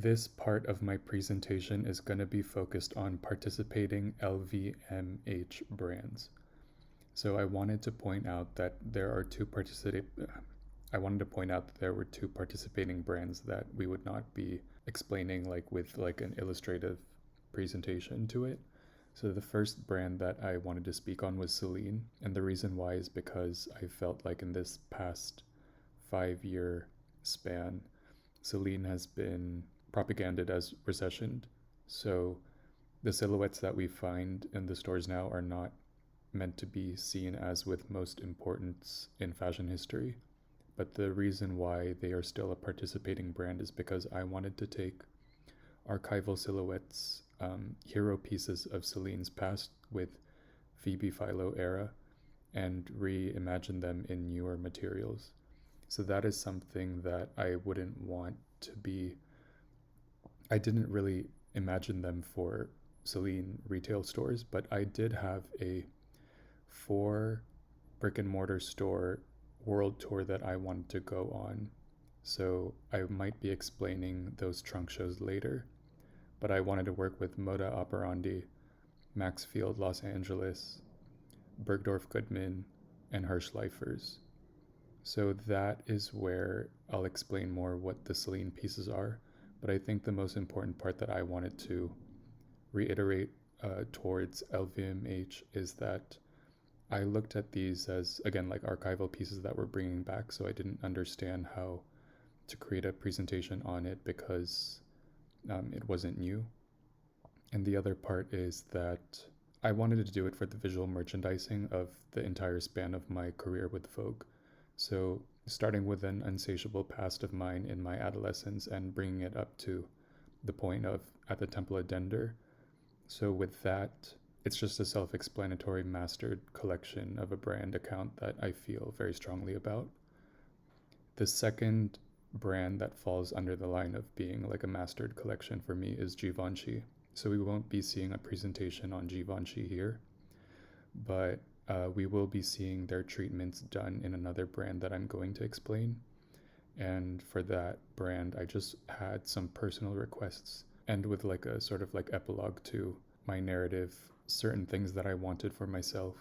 This part of my presentation is going to be focused on participating LVMH brands. So I wanted to point out that I wanted to point out that there were two participating brands that we would not be explaining like with like an illustrative presentation to it. So the first brand that I wanted to speak on was Celine, and the reason why is because I felt like in this past 5 year span, Celine has been propaganded as recessioned. So the silhouettes that we find in the stores now are not meant to be seen as with most importance in fashion history. But the reason why they are still a participating brand is because I wanted to take archival silhouettes, hero pieces of Celine's past with Phoebe Philo era, and reimagine them in newer materials. So that is something that I wouldn't want to be. I didn't really imagine them for Celine retail stores, but I did have a 4 brick and mortar store world tour that I wanted to go on. So I might be explaining those trunk shows later. But I wanted to work with Moda Operandi, Maxfield Los Angeles, Bergdorf Goodman, and Hirschleifers. So that is where I'll explain more what the Celine pieces are. But I think the most important part that I wanted to reiterate towards LVMH is that I looked at these as, again, like archival pieces that we're bringing back. So I didn't understand how to create a presentation on it because it wasn't new. And the other part is that I wanted to do it for the visual merchandising of the entire span of my career with Vogue. So starting with an insatiable past of mine in my adolescence and bringing it up to the point of at the Temple of Dender. So with that, it's just a self-explanatory mastered collection of a brand account that I feel very strongly about. The second brand that falls under the line of being like a mastered collection for me is Givenchy. So we won't be seeing a presentation on Givenchy here, but we will be seeing their treatments done in another brand that I'm going to explain. And for that brand, I just had some personal requests and with like a sort of like epilogue to my narrative, certain things that I wanted for myself,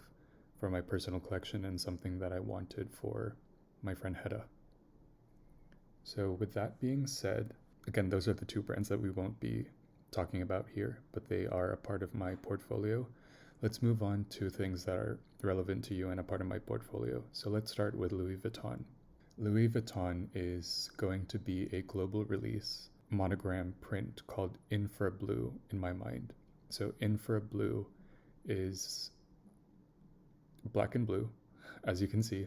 for my personal collection, and something that I wanted for my friend Hedda. So with that being said, again, those are the two brands that we won't be talking about here, but they are a part of my portfolio. Let's move on to things that are relevant to you and a part of my portfolio. So let's start with Louis Vuitton. Louis Vuitton is going to be a global release monogram print called Infra Blue in my mind. So Infra Blue is black and blue, as you can see.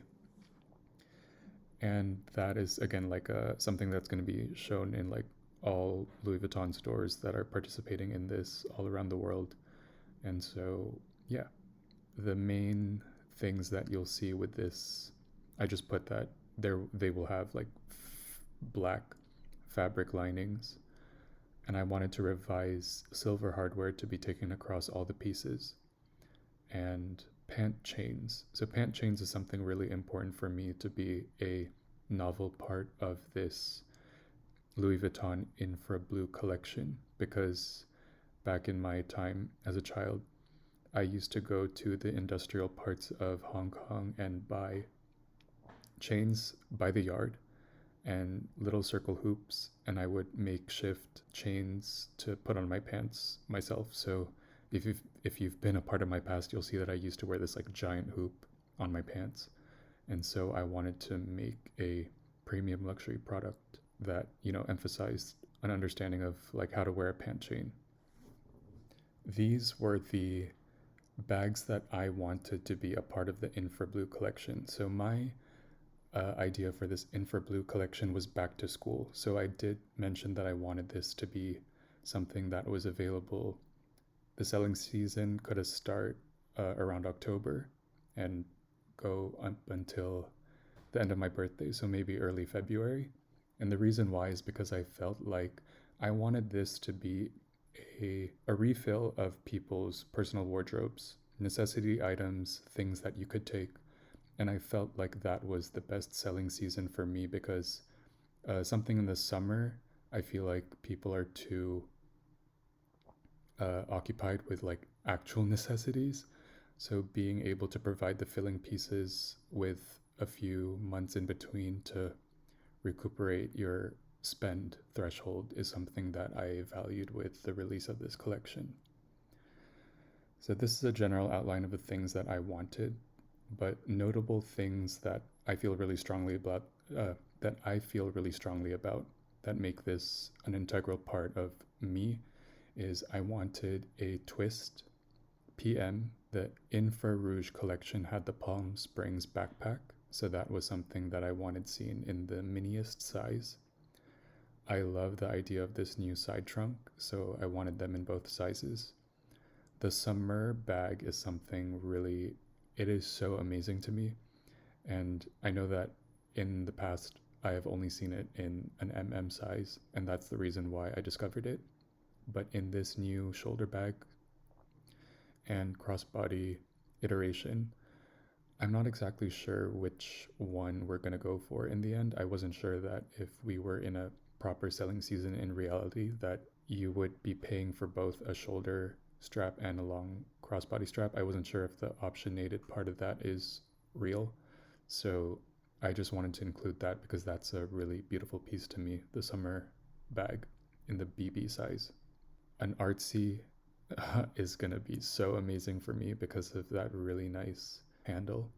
And that is, again, like something that's going to be shown in like all Louis Vuitton stores that are participating in this all around the world. And so, yeah, the main things that you'll see with this, I just put that they will have like black fabric linings. And I wanted to revise silver hardware to be taken across all the pieces. And pant chains. So pant chains is something really important for me to be a novel part of this Louis Vuitton Infra Blue collection, because back in my time as a child, I used to go to the industrial parts of Hong Kong and buy chains by the yard and little circle hoops, and I would makeshift chains to put on my pants myself. So if you've been a part of my past, you'll see that I used to wear this like giant hoop on my pants. And so I wanted to make a premium luxury product that, emphasized an understanding of like how to wear a pant chain. These were the bags that I wanted to be a part of the Infra Blue collection. So my idea for this Infra Blue collection was back to school. So I did mention that I wanted this to be something that was available. The selling season could have started around October and go up until the end of my birthday, so maybe early February. And the reason why is because I felt like I wanted this to be a refill of people's personal wardrobes, necessity items, things that you could take. And I felt like that was the best selling season for me because something in the summer I feel like people are too occupied with like actual necessities. So being able to provide the filling pieces with a few months in between to recuperate your spend threshold is something that I valued with the release of this collection. So this is a general outline of the things that I wanted, but notable things that I feel really strongly about that make this an integral part of me is I wanted a twist. PM, the Infra Rouge collection had the Palm Springs backpack, so that was something that I wanted seen in the miniest size. I love the idea of this new side trunk, so I wanted them in both sizes. The summer bag is something really, it is so amazing to me, and I know that in the past I have only seen it in an size, and that's the reason why I discovered it. But in this new shoulder bag and crossbody iteration, I'm not exactly sure which one we're going to go for in the end. I wasn't sure that if we were in a proper selling season in reality that you would be paying for both a shoulder strap and a long crossbody strap. I wasn't sure if the optionated part of that is real. So I just wanted to include that because that's a really beautiful piece to me, the summer bag in the BB size. An artsy is going to be so amazing for me because of that really nice handle.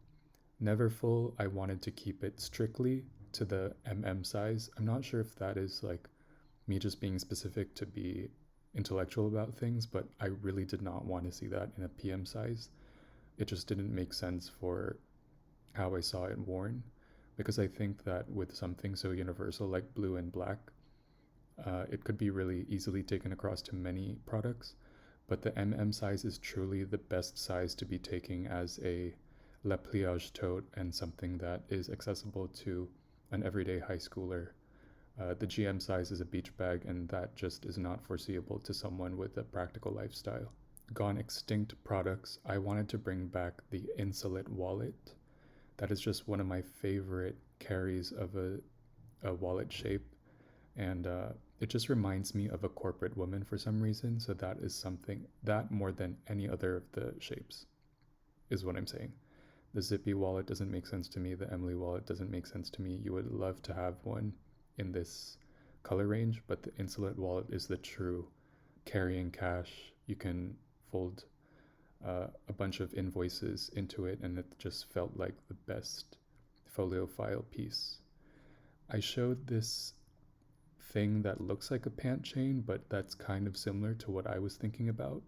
Never full, I wanted to keep it strictly to the size. I'm not sure if that is like me just being specific to be intellectual about things, but I really did not want to see that in a PM size. It just didn't make sense for how I saw it worn, because I think that with something so universal like blue and black, it could be really easily taken across to many products, but the size is truly the best size to be taking as a le pliage tote and something that is accessible to an everyday high schooler. The GM size is a beach bag, and that just is not foreseeable to someone with a practical lifestyle. Gone extinct products, I wanted to bring back the Insolite wallet. That is just one of my favorite carries of a wallet shape, and it just reminds me of a corporate woman for some reason. So that is something that more than any other of the shapes is what I'm saying. The Zippy wallet doesn't make sense to me. The Emily wallet doesn't make sense to me. You would love to have one in this color range, but the Insolite wallet is the true carrying cash. You can fold a bunch of invoices into it, and it just felt like the best folio file piece. I showed this thing that looks like a pant chain, but that's kind of similar to what I was thinking about.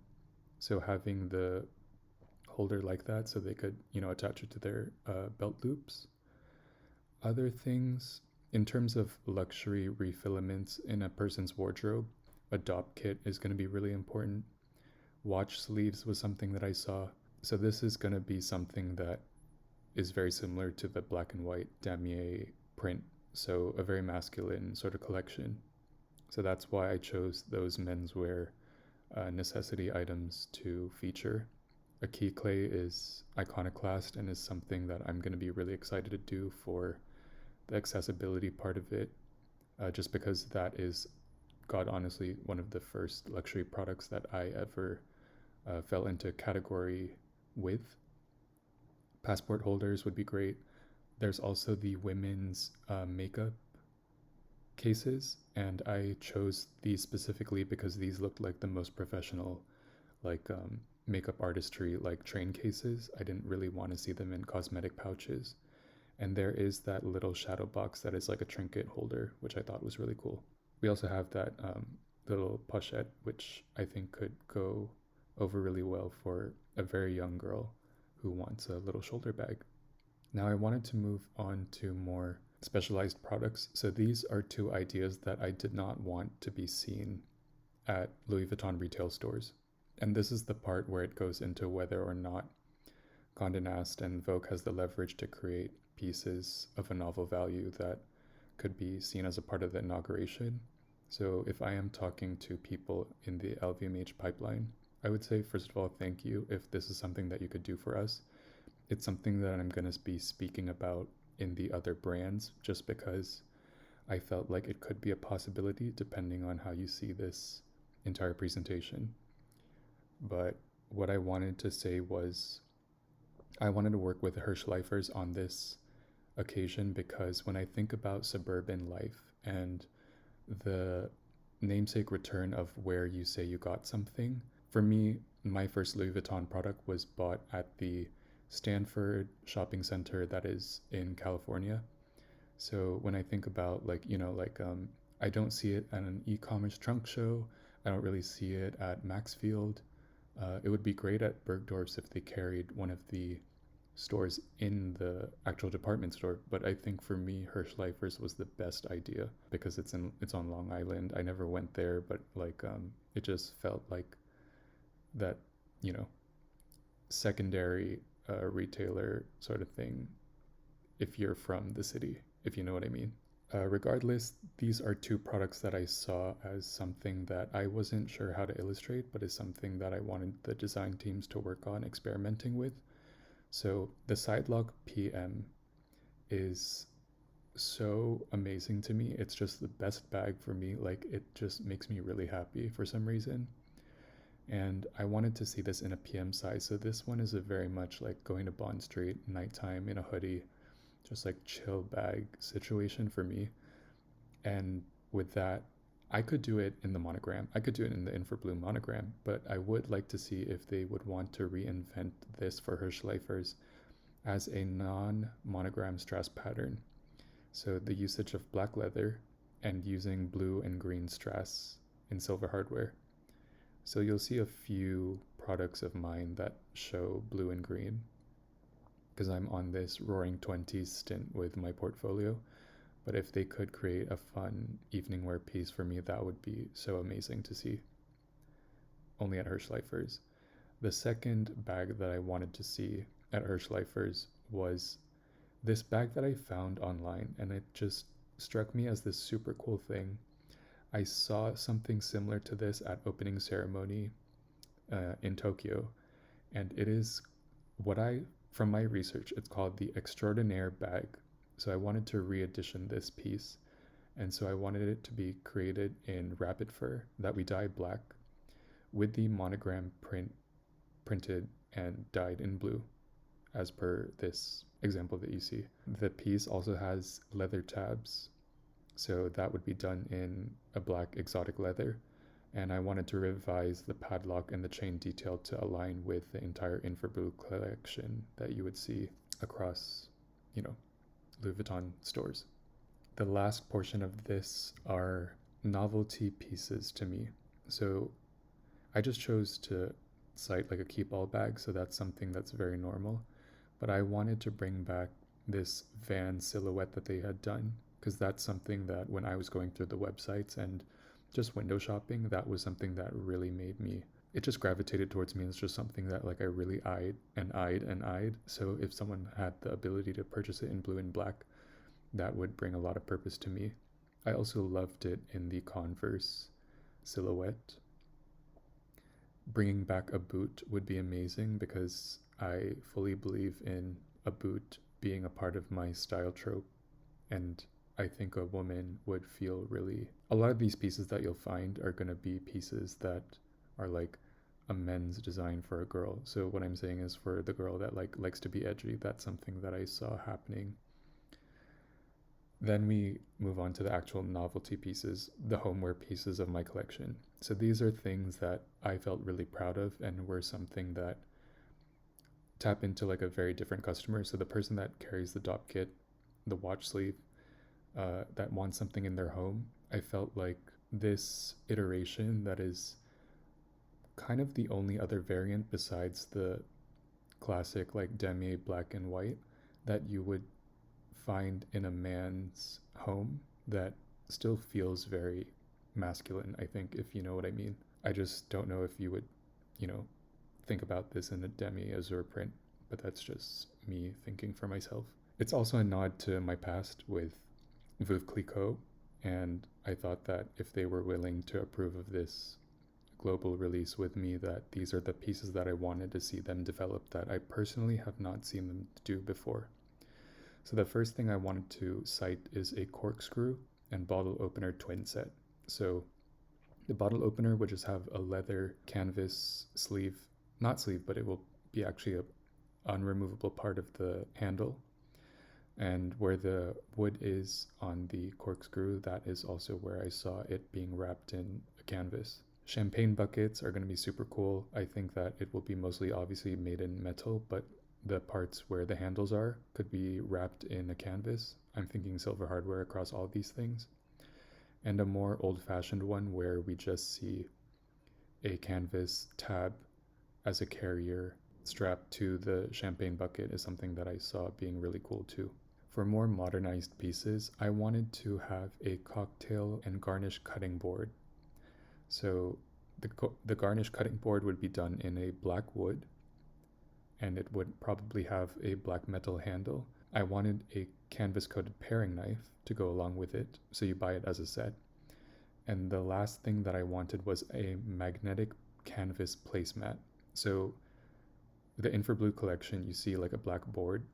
So having the holder like that so they could, attach it to their belt loops. Other things, in terms of luxury refilaments in a person's wardrobe, a dop kit is going to be really important. Watch sleeves was something that I saw. So this is going to be something that is very similar to the black and white damier print. So a very masculine sort of collection. So that's why I chose those menswear necessity items to feature. A key clay is iconoclast and is something that I'm going to be really excited to do for the accessibility part of it, just because that is, God honestly, one of the first luxury products that I ever fell into category with. Passport holders would be great. There's also the women's makeup cases, and I chose these specifically because these looked like the most professional, like makeup artistry, like train cases. I didn't really want to see them in cosmetic pouches. And there is that little shadow box that is like a trinket holder, which I thought was really cool. We also have that little pochette, which I think could go over really well for a very young girl who wants a little shoulder bag. Now I wanted to move on to more specialized products. So these are two ideas that I did not want to be seen at Louis Vuitton retail stores. And this is the part where it goes into whether or not Condé Nast and Vogue has the leverage to create pieces of a novel value that could be seen as a part of the inauguration. So if I am talking to people in the LVMH pipeline, I would say, first of all, thank you if this is something that you could do for us. It's something that I'm going to be speaking about in the other brands just because I felt like it could be a possibility depending on how you see this entire presentation. But what I wanted to say was I wanted to work with Hirschleifers on this occasion because when I think about suburban life and the namesake return of where you say you got something, for me, my first Louis Vuitton product was bought at the Stanford shopping center that is in California. So when I think about I don't see it at an e-commerce trunk show. I don't really see it at Maxfield. It would be great at Bergdorf's if they carried one of the stores in the actual department store, but I think for me Hirschleifers was the best idea because it's on Long Island. I never went there, but it just felt like that, you know, secondary retailer sort of thing if you're from the city, if you know what I mean. Regardless, these are two products that I saw as something that I wasn't sure how to illustrate, but is something that I wanted the design teams to work on experimenting with. So the Sidelock PM is so amazing to me. It's just the best bag for me. Like, it just makes me really happy for some reason. And I wanted to see this in a PM size. So this one is a very much like going to Bond Street nighttime in a hoodie, just like chill bag situation for me. And with that, I could do it in the monogram. I could do it in the Infra Blue monogram, but I would like to see if they would want to reinvent this for Hirschleifers as a non-monogram strass pattern. So the usage of black leather and using blue and green strass in silver hardware. So you'll see a few products of mine that show blue and green because I'm on this Roaring 20s stint with my portfolio. But if they could create a fun evening wear piece for me, that would be so amazing to see. Only at Hirschleifers. The second bag that I wanted to see at Hirschleifers was this bag that I found online, and it just struck me as this super cool thing. I saw something similar to this at opening ceremony in Tokyo, and it is from my research, it's called the Extraordinaire bag. So I wanted to re-edition this piece, and so I wanted it to be created in rabbit fur that we dye black with the monogram printed and dyed in blue, as per this example that you see. The piece also has leather tabs, so that would be done in a black exotic leather, and I wanted to revise the padlock and the chain detail to align with the entire Infra Blue collection that you would see across, Louis Vuitton stores. The last portion of this are novelty pieces to me. So I just chose to cite like a keep all bag, so that's something that's very normal. But I wanted to bring back this van silhouette that they had done, because that's something that when I was going through the websites and just window shopping, that was something that really made me, it just gravitated towards me. It's just something that I really eyed and eyed and eyed. So if someone had the ability to purchase it in blue and black, that would bring a lot of purpose to me. I also loved it in the Converse silhouette. Bringing back a boot would be amazing because I fully believe in a boot being a part of my style trope, and I think a woman would feel really... A lot of these pieces that you'll find are going to be pieces that are like a men's design for a girl. So what I'm saying is for the girl that likes to be edgy, that's something that I saw happening. Then we move on to the actual novelty pieces, the homeware pieces of my collection. So these are things that I felt really proud of and were something that tap into a very different customer. So the person that carries the dop kit, the watch sleeve, that wants something in their home, I felt like this iteration that is kind of the only other variant besides the classic damier black and white that you would find in a man's home that still feels very masculine, I think, if you know what I mean. I just don't know if you would, think about this in a demi azure print, but that's just me thinking for myself. It's also a nod to my past with Veuve Clicquot, and I thought that if they were willing to approve of this global release with me, that these are the pieces that I wanted to see them develop that I personally have not seen them do before. So the first thing I wanted to cite is a corkscrew, and bottle opener twin set. So the bottle opener would just have a leather canvas sleeve, not sleeve, but it will be actually a unremovable part of the handle. And where the wood is on the corkscrew, that is also where I saw it being wrapped in a canvas. Champagne buckets are going to be super cool. I think that it will be mostly obviously made in metal, but the parts where the handles are could be wrapped in a canvas. I'm thinking silver hardware across all these things. And a more old-fashioned one where we just see a canvas tab as a carrier strapped to the champagne bucket is something that I saw being really cool too. For more modernized pieces, I wanted to have a cocktail and garnish cutting board. So the garnish cutting board would be done in a black wood, and it would probably have a black metal handle. I wanted a canvas coated paring knife to go along with it, so you buy it as a set. And the last thing that I wanted was a magnetic canvas placemat. So the Infrablue collection, you see like a black board,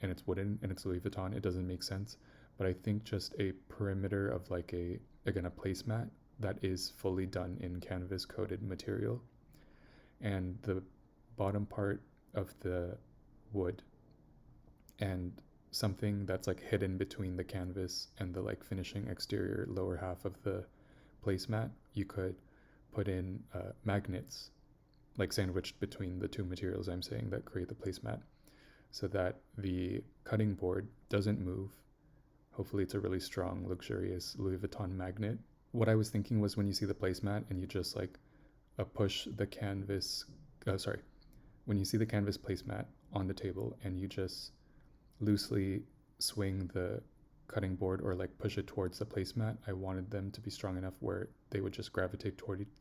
and it's wooden and it's Louis Vuitton. It doesn't make sense, but I think just a perimeter of like a placemat that is fully done in canvas coated material, and the bottom part of the wood, and something that's like hidden between the canvas and the like finishing exterior lower half of the placemat. You could put in magnets like sandwiched between the two materials I'm saying that create the placemat, so that the cutting board doesn't move. Hopefully it's a really strong, luxurious Louis Vuitton magnet. What I was thinking was when you see the placemat and you just like push the canvas, when you see the canvas placemat on the table and you just loosely swing the cutting board or like push it towards the placemat, I wanted them to be strong enough where they would just gravitate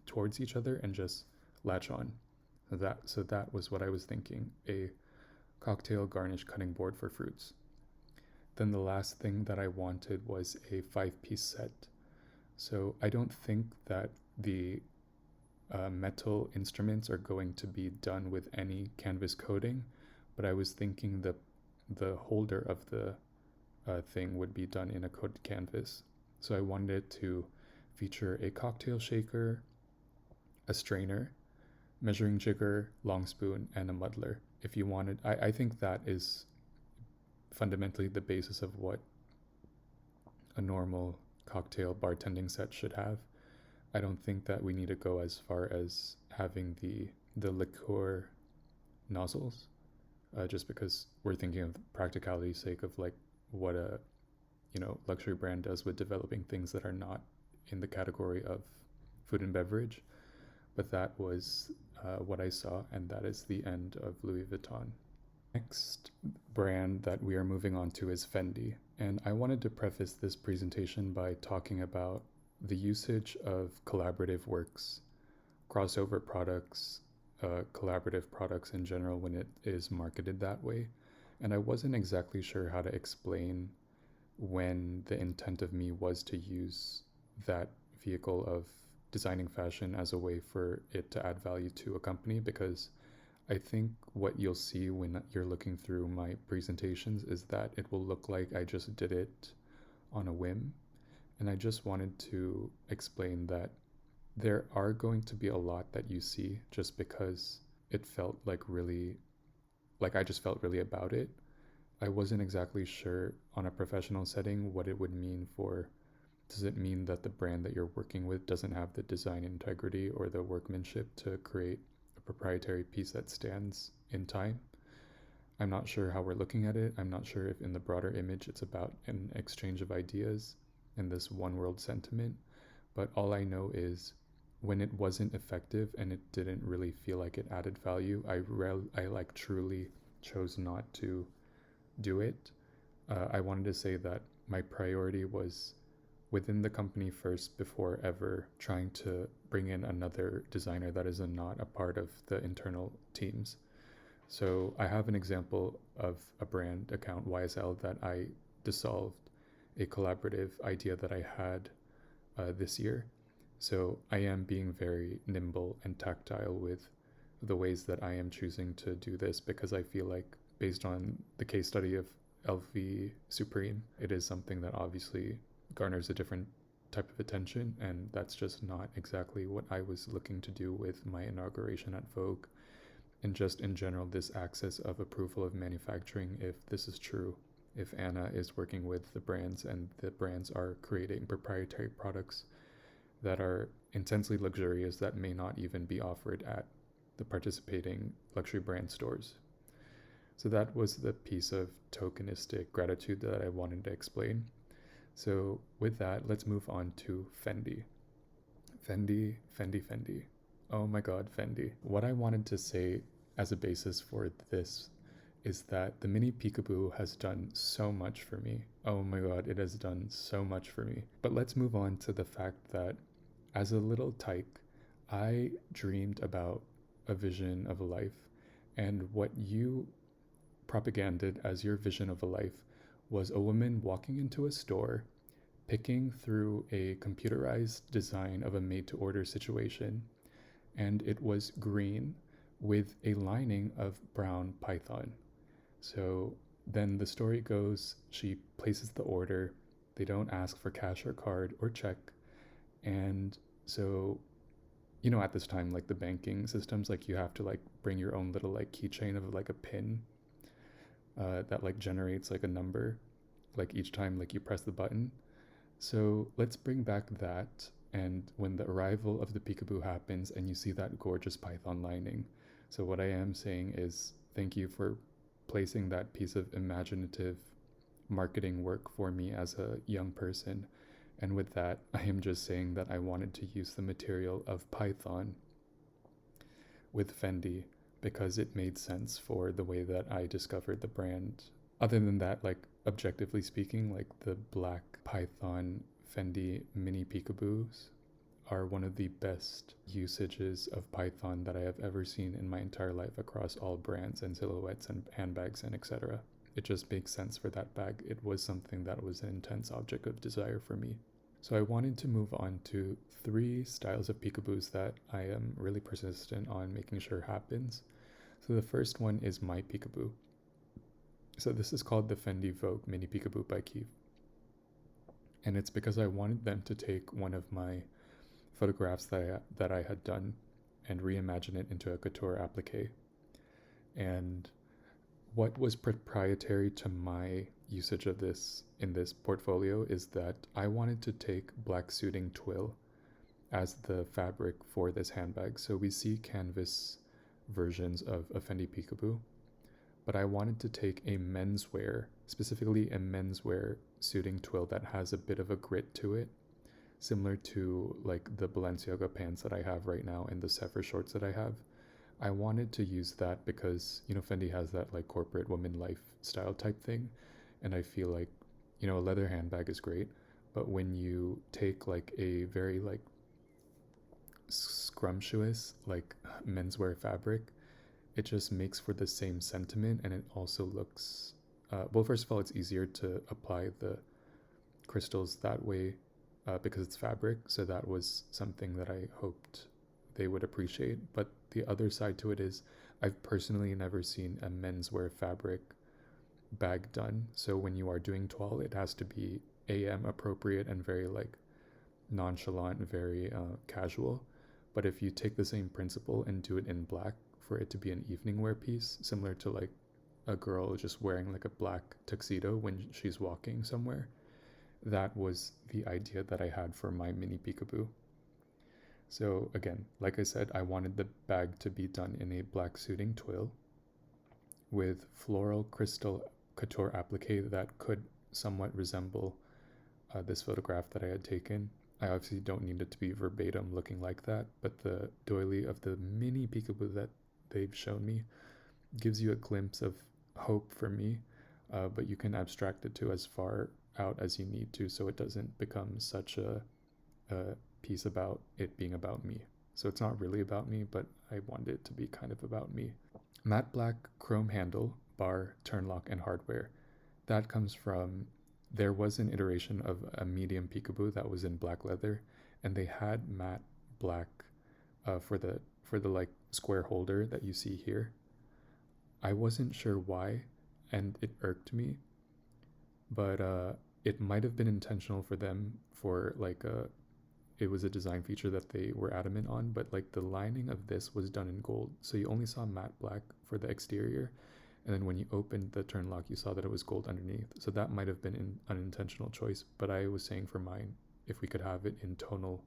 towards each other and just latch on. So that was what I was thinking, a cocktail garnish cutting board for fruits. Then the last thing that I wanted was a 5-piece set. So I don't think that the metal instruments are going to be done with any canvas coating, but I was thinking the holder of the thing would be done in a coated canvas. So I wanted it to feature a cocktail shaker, a strainer, measuring jigger, long spoon, and a muddler. If you wanted, I think that is fundamentally the basis of what a normal cocktail bartending set should have. I don't think that we need to go as far as having the liqueur nozzles, just because we're thinking of practicality's sake of like what a luxury brand does with developing things that are not in the category of food and beverage. But that was what I saw, and that is the end of Louis Vuitton. Next brand that we are moving on to is Fendi, and I wanted to preface this presentation by talking about the usage of collaborative works, crossover products, collaborative products in general when it is marketed that way. And I wasn't exactly sure how to explain when the intent of me was to use that vehicle of designing fashion as a way for it to add value to a company, because I think what you'll see when you're looking through my presentations is that it will look like I just did it on a whim. And I just wanted to explain that there are going to be a lot that you see just because it felt like I just felt really about it. I wasn't exactly sure on a professional setting what it would mean for, does it mean that the brand that you're working with doesn't have the design integrity or the workmanship to create a proprietary piece that stands in time? I'm not sure how we're looking at it. I'm not sure if in the broader image it's about an exchange of ideas and this one world sentiment. But all I know is when it wasn't effective and it didn't really feel like it added value, I truly chose not to do it. I wanted to say that my priority was within the company first before ever trying to bring in another designer that is not a part of the internal teams. So I have an example of a brand account, YSL, that I dissolved a collaborative idea that I had this year. So I am being very nimble and tactile with the ways that I am choosing to do this, because I feel like based on the case study of LV Supreme, it is something that obviously garners a different type of attention, and that's just not exactly what I was looking to do with my inauguration at Vogue. And just in general, this access of approval of manufacturing, if this is true, if Anna is working with the brands and the brands are creating proprietary products that are intensely luxurious that may not even be offered at the participating luxury brand stores. So that was the piece of tokenistic gratitude that I wanted to explain. So with that, let's move on to Fendi. Fendi, Fendi, Fendi. Oh my god, Fendi. What I wanted to say as a basis for this is that the mini peekaboo has done so much for me. Oh my god, it has done so much for me. But let's move on to the fact that as a little tyke, I dreamed about a vision of a life, and what you propaganded as your vision of a life was a woman walking into a store, picking through a computerized design of a made-to-order situation, and it was green with a lining of brown python. So then the story goes, she places the order, they don't ask for cash or card or check, and so at this time, like the banking systems, like you have to like bring your own little like keychain of like a pin that like generates like a number like each time like you press the button. So let's bring back that, and when the arrival of the peekaboo happens and you see that gorgeous python lining. So what I am saying is thank you for placing that piece of imaginative marketing work for me as a young person. And with that, I am just saying that I wanted to use the material of python with Fendi because it made sense for the way that I discovered the brand. Other than that, like objectively speaking, like the black python Fendi mini peekaboos are one of the best usages of python that I have ever seen in my entire life across all brands and silhouettes and handbags and etc. It just makes sense for that bag. It was something that was an intense object of desire for me. So I wanted to move on to 3 styles of peekaboos that I am really persistent on making sure happens. So the first one is my peekaboo. So this is called the Fendi Vogue Mini Peekaboo by Keefe. And it's because I wanted them to take one of my photographs that I had done and reimagine it into a couture applique. And what was proprietary to my usage of this in this portfolio is that I wanted to take black suiting twill as the fabric for this handbag. So we see canvas versions of a Fendi peekaboo, but I wanted to take a menswear, specifically a menswear suiting twill that has a bit of a grit to it, similar to like the Balenciaga pants that I have right now and the Sephora shorts that I have. I wanted to use that because, Fendi has that like corporate woman lifestyle type thing. And I feel like, a leather handbag is great. But when you take like a very like scrumptious like menswear fabric, it just makes for the same sentiment. And it also looks, well, first of all, it's easier to apply the crystals that way because it's fabric. So that was something that I hoped they would appreciate. But the other side to it is I've personally never seen a menswear fabric bag done. So when you are doing toile, it has to be AM appropriate and very like nonchalant, very casual. But if you take the same principle and do it in black for it to be an evening wear piece, similar to like a girl just wearing like a black tuxedo when she's walking somewhere, that was the idea that I had for my mini peekaboo. So again, like I said, I wanted the bag to be done in a black suiting twill with floral crystal couture applique that could somewhat resemble this photograph that I had taken. I obviously don't need it to be verbatim looking like that, but the doily of the mini peekaboo that they've shown me gives you a glimpse of hope for me, but you can abstract it to as far out as you need to so it doesn't become such a piece about it being about me. So it's not really about me, but I wanted it to be kind of about me. Matte black chrome handle, bar, turn lock, and hardware. That comes from, there was an iteration of a medium peekaboo that was in black leather, and they had matte black for the like square holder that you see here. I wasn't sure why, and it irked me, but it might have been intentional for them for like a it was a design feature that they were adamant on, but like the lining of this was done in gold. So you only saw matte black for the exterior. And then when you opened the turn lock, you saw that it was gold underneath. So that might have been an unintentional choice. But I was saying for mine, if we could have it in tonal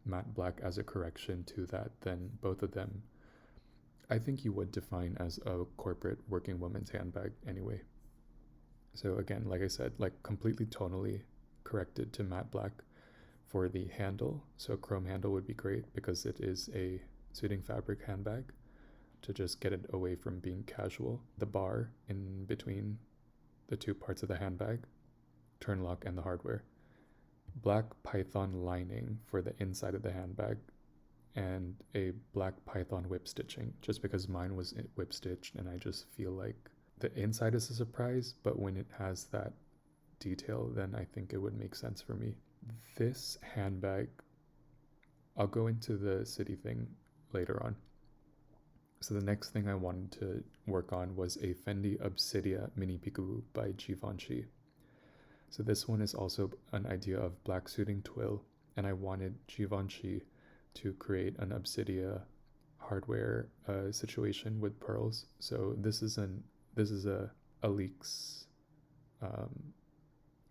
matte black as a correction to that, then both of them, I think you would define as a corporate working woman's handbag anyway. So again, like I said, like completely tonally corrected to matte black for the handle. So chrome handle would be great because it is a suiting fabric handbag to just get it away from being casual. The bar in between the two parts of the handbag, turn lock, and the hardware. Black python lining for the inside of the handbag, and a black python whip stitching, just because mine was whip stitched and I just feel like the inside is a surprise, but when it has that detail, then I think it would make sense for me. This handbag, I'll go into the city thing later on. So the next thing I wanted to work on was a Fendi Obsidia Mini Peekaboo by Givenchy. So this one is also an idea of black suiting twill, and I wanted Givenchy to create an Obsidia hardware situation with pearls. So this is a Alix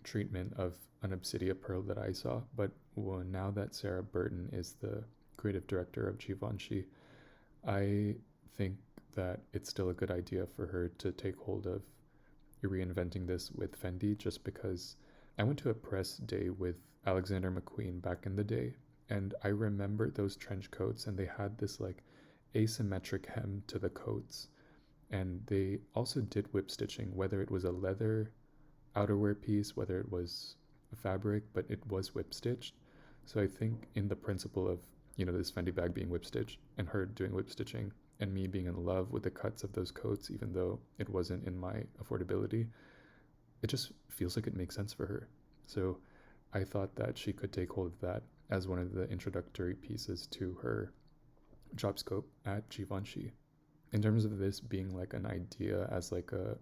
treatment of an Obsidia pearl that I saw, but now that Sarah Burton is the creative director of Givenchy, I think that it's still a good idea for her to take hold of reinventing this with Fendi, just because I went to a press day with Alexander McQueen back in the day, and I remember those trench coats, and they had this like asymmetric hem to the coats, and they also did whip stitching, whether it was a leather outerwear piece, whether it was a fabric, but it was whip stitched. So I think in the principle of, you know, this Fendi bag being whip stitched and her doing whip stitching and me being in love with the cuts of those coats, even though it wasn't in my affordability, it just feels like it makes sense for her. So I thought that she could take hold of that as one of the introductory pieces to her job scope at Givenchy. In terms of this being like an idea as like a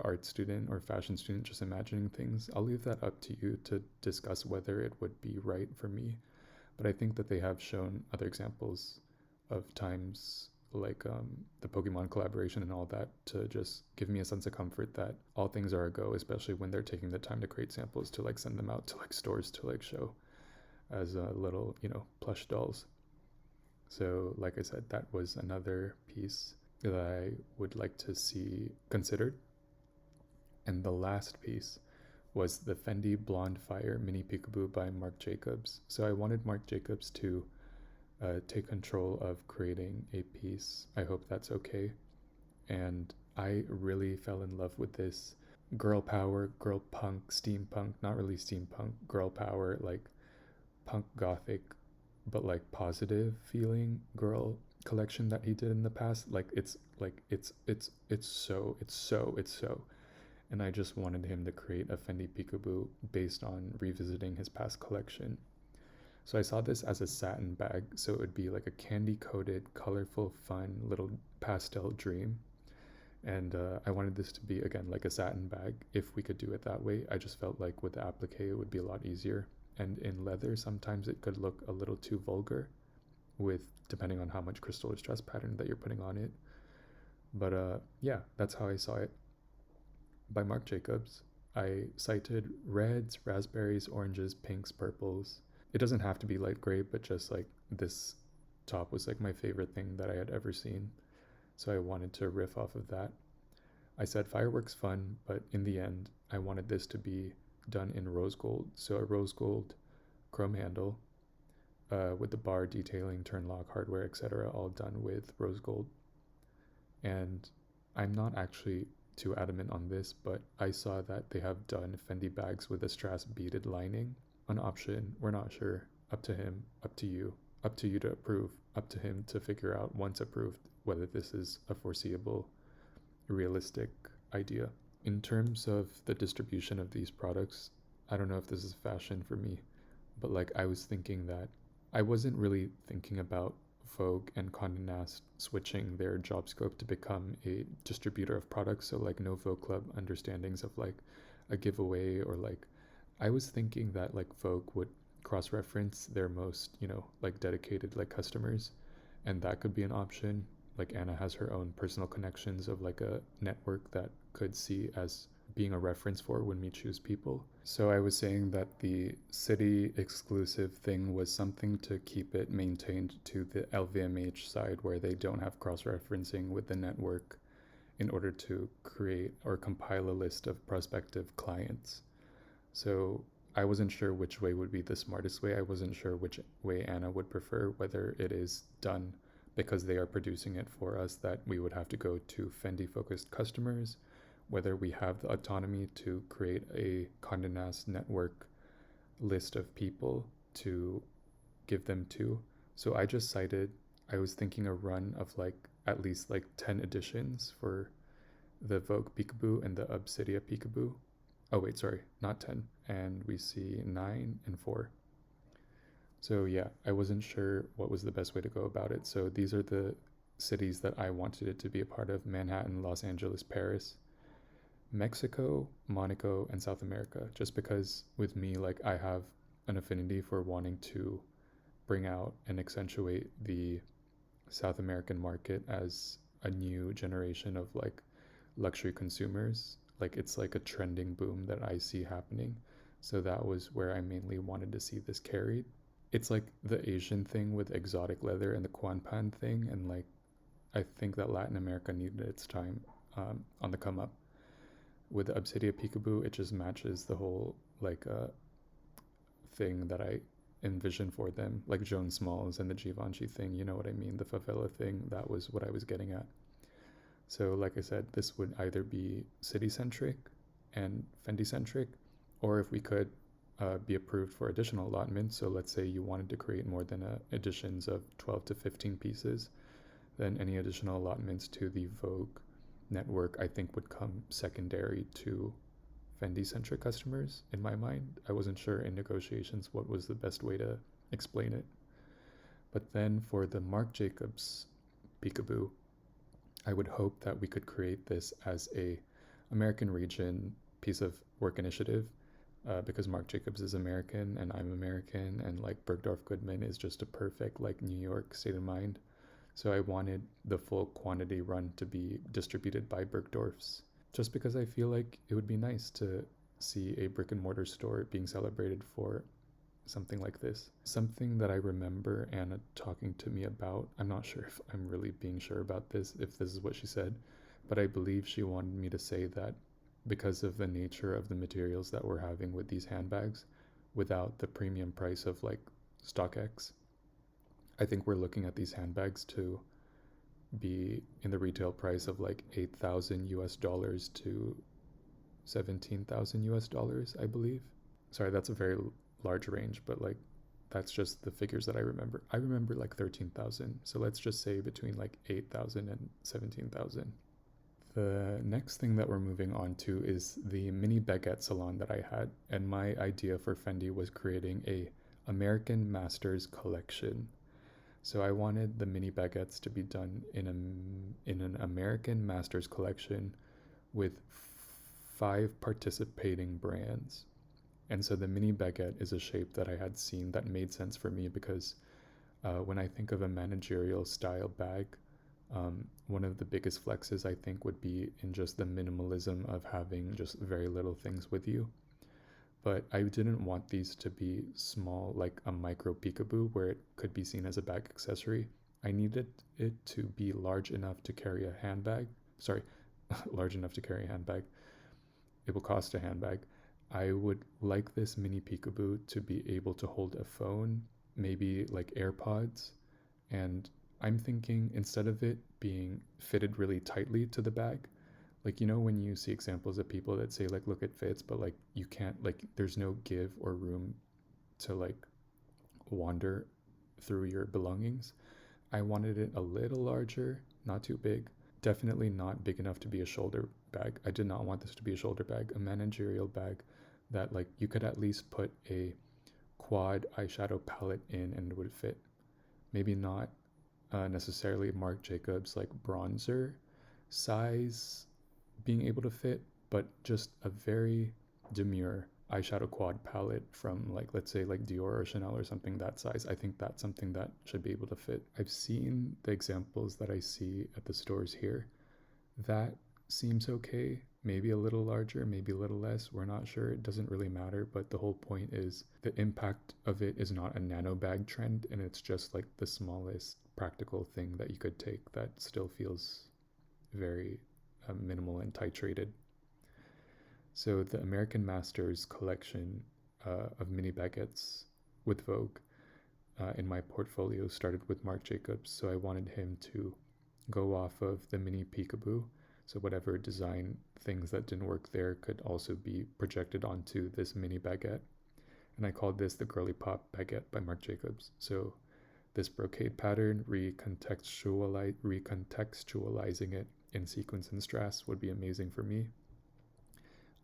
art student or fashion student just imagining things, I'll leave that up to you to discuss whether it would be right for me. But I think that they have shown other examples of times like the Pokemon collaboration and all that to just give me a sense of comfort that all things are a go, especially when they're taking the time to create samples to like send them out to like stores to like show as little, you know, plush dolls. So like I said, that was another piece that I would like to see considered. And the last piece was the Fendi Blonde Fire Mini Peekaboo by Marc Jacobs. So I wanted Marc Jacobs to take control of creating a piece. I hope that's okay. And I really fell in love with this girl power, girl punk, steampunk, not really steampunk, girl power, like punk gothic, but like positive feeling girl collection that he did in the past. It's so. And I just wanted him to create a Fendi Peekaboo based on revisiting his past collection. So I saw this as a satin bag, so it would be like a candy-coated, colorful, fun little pastel dream. And I wanted this to be, again, like a satin bag. If we could do it that way, I just felt like with the applique, it would be a lot easier. And in leather, sometimes it could look a little too vulgar with depending on how much crystal or stress pattern that you're putting on it. But yeah, that's how I saw it. By Marc Jacobs, I cited reds, raspberries, oranges, pinks, purples. It doesn't have to be light gray, but just like this top was like my favorite thing that I had ever seen. So I wanted to riff off of that. I said fireworks fun, but in the end, I wanted this to be done in rose gold. So a rose gold chrome handle with the bar detailing, turn lock, hardware, etc., all done with rose gold. And I'm not actually too adamant on this, but I saw that they have done Fendi bags with a strass beaded lining. An option, we're not sure. Up to him, up to you to approve, up to him to figure out once approved whether this is a foreseeable, realistic idea. In terms of the distribution of these products, I don't know if this is fashion for me, but like I was thinking that I wasn't really thinking about Vogue and Condé Nast switching their job scope to become a distributor of products. So like no Vogue Club understandings of like a giveaway, or like I was thinking that like Vogue would cross reference their most, like dedicated like customers, and that could be an option. Like Anna has her own personal connections of like a network that could see as being a reference for when we choose people. So I was saying that the city exclusive thing was something to keep it maintained to the LVMH side where they don't have cross referencing with the network in order to create or compile a list of prospective clients. So I wasn't sure which way would be the smartest way. I wasn't sure which way Anna would prefer, whether it is done because they are producing it for us that we would have to go to Fendi focused customers, whether we have the autonomy to create a Condé Nast network list of people to give them to. So I just cited, I was thinking a run of like at least like 10 editions for the Vogue Peekaboo and the Obsidia Peekaboo. Oh, wait, sorry, not 10. And we see 9 and 4. So, yeah, I wasn't sure what was the best way to go about it. So, these are the cities that I wanted it to be a part of: Manhattan, Los Angeles, Paris, Mexico, Monaco, and South America. Just because with me, like, I have an affinity for wanting to bring out and accentuate the South American market as a new generation of like luxury consumers. Like it's like a trending boom that I see happening. So that was where I mainly wanted to see this carried. It's like the Asian thing with exotic leather and the Quan thing, and like I think that Latin America needed its time on the come up. With the Obsidia Peekaboo, it just matches the whole like thing that I envisioned for them, like Joan Smalls and the Givenchy thing. You know what I mean? The favela thing. That was what I was getting at. So, like I said, this would either be city centric and Fendi centric, or if we could be approved for additional allotments. So, let's say you wanted to create more than editions of 12 to 15 pieces, then any additional allotments to the Vogue network, I think, would come secondary to Fendi centric customers. In my mind, I wasn't sure in negotiations what was the best way to explain it. But then for the Marc Jacobs Peekaboo, I would hope that we could create this as a American region piece of work initiative, because Marc Jacobs is American and I'm American, and like Bergdorf Goodman is just a perfect like New York state of mind. So I wanted the full quantity run to be distributed by Bergdorf's, just because I feel like it would be nice to see a brick and mortar store being celebrated for something like this. Something that I remember Anna talking to me about, I'm not sure if I'm really being sure about this, if this is what she said, but I believe she wanted me to say that because of the nature of the materials that we're having with these handbags, without the premium price of like StockX, I think we're looking at these handbags to be in the retail price of like 8,000 US dollars to 17,000 US dollars, I believe. Sorry, that's a very large range, but like that's just the figures that I remember. I remember like 13,000. So let's just say between like 8,000 and 17,000. The next thing that we're moving on to is the mini baguette salon that I had, and my idea for Fendi was creating a American Masters collection. So I wanted the mini baguettes to be done in an American Masters collection with 5 participating brands. And so the mini baguette is a shape that I had seen that made sense for me because when I think of a managerial style bag, one of the biggest flexes I think would be in just the minimalism of having just very little things with you. But I didn't want these to be small, like a micro peekaboo where it could be seen as a bag accessory. I needed it to be large enough to carry a handbag. Sorry, large enough to carry a handbag. It will cost a handbag. I would like this mini peekaboo to be able to hold a phone, maybe like AirPods, and I'm thinking instead of it being fitted really tightly to the bag, like when you see examples of people that say like look, it fits, but like you can't, like there's no give or room to like wander through your belongings. I wanted it a little larger, not too big, definitely not big enough to be a shoulder bag. I did not want this to be a shoulder bag, a managerial bag that like you could at least put a quad eyeshadow palette in and it would fit. Maybe not necessarily Marc Jacobs like bronzer size being able to fit, but just a very demure eyeshadow quad palette from like, let's say like Dior or Chanel or something that size. I think that's something that should be able to fit. I've seen the examples that I see at the stores here. That seems okay. Maybe a little larger, maybe a little less. We're not sure. It doesn't really matter. But the whole point is the impact of it is not a nano bag trend, and it's just like the smallest practical thing that you could take that still feels very minimal and titrated. So the American Masters collection of mini baguettes with Vogue in my portfolio started with Marc Jacobs. So I wanted him to go off of the mini peekaboo. So whatever design things that didn't work there could also be projected onto this mini baguette. And I called this the Girly Pop Baguette by Marc Jacobs. So this brocade pattern, recontextualizing it in sequins and strass would be amazing for me.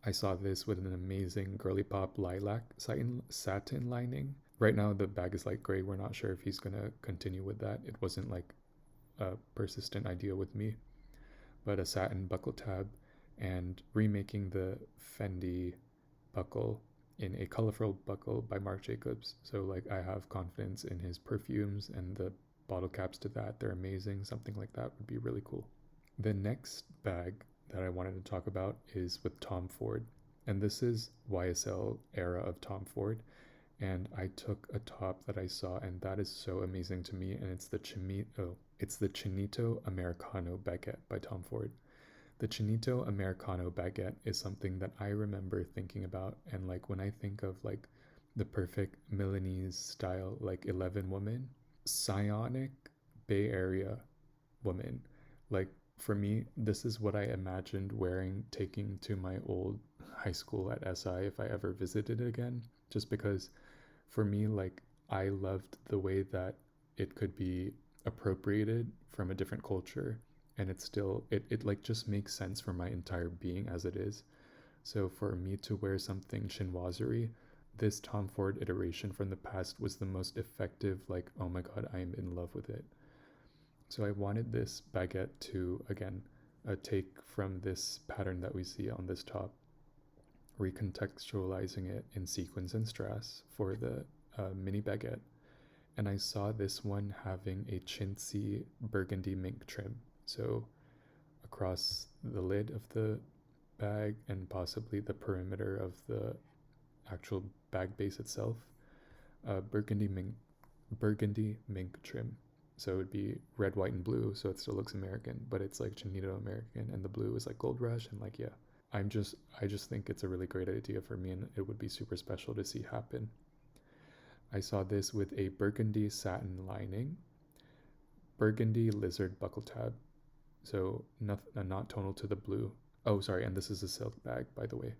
I saw this with an amazing Girly Pop lilac satin lining. Right now the bag is light gray. We're not sure if he's gonna continue with that. It wasn't like a persistent idea with me. But a satin buckle tab and remaking the Fendi buckle in a colorful buckle by Marc Jacobs. So like I have confidence in his perfumes and the bottle caps to that. They're amazing. Something like that would be really cool. The next bag that I wanted to talk about is with Tom Ford. And this is YSL era of Tom Ford. And I took a top that I saw, and that is so amazing to me. And it's the Chinito Americano baguette by Tom Ford. The Chinito Americano baguette is something that I remember thinking about. And like when I think of like the perfect Milanese style, like 11 woman, psionic Bay Area woman, like for me, this is what I imagined wearing, taking to my old high school at SI if I ever visited again. Just because for me, like I loved the way that it could be appropriated from a different culture, and it's still it like just makes sense for my entire being as it is. So for me to wear something chinoiserie, this Tom Ford iteration from the past was the most effective. Like, oh my god, I am in love with it. So I wanted this baguette to, again, take from this pattern that we see on this top, recontextualizing it in sequins and strass for the mini baguette. And I saw this one having a chintzy burgundy mink trim. So across the lid of the bag and possibly the perimeter of the actual bag base itself, burgundy mink trim. So it would be red, white, and blue, so it still looks American, but it's like Chinito American, and the blue is like Gold Rush, and like, yeah. I just think it's a really great idea for me, and it would be super special to see happen. I saw this with a burgundy satin lining, burgundy lizard buckle tab, so not tonal to the blue. Oh, sorry, and this is a silk bag, by the way.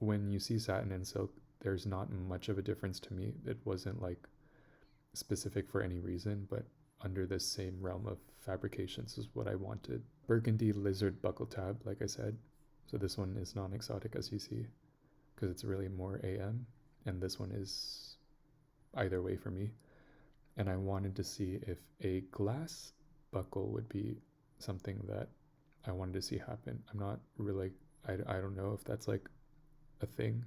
When you see satin and silk, there's not much of a difference to me. It wasn't like specific for any reason, but under this same realm of fabrications is what I wanted. Burgundy lizard buckle tab, like I said. So this one is non-exotic, as you see, because it's really more AM, and this one is either way for me. And I wanted to see if a glass buckle would be something that I wanted to see happen. I'm not really, I don't know if that's like a thing,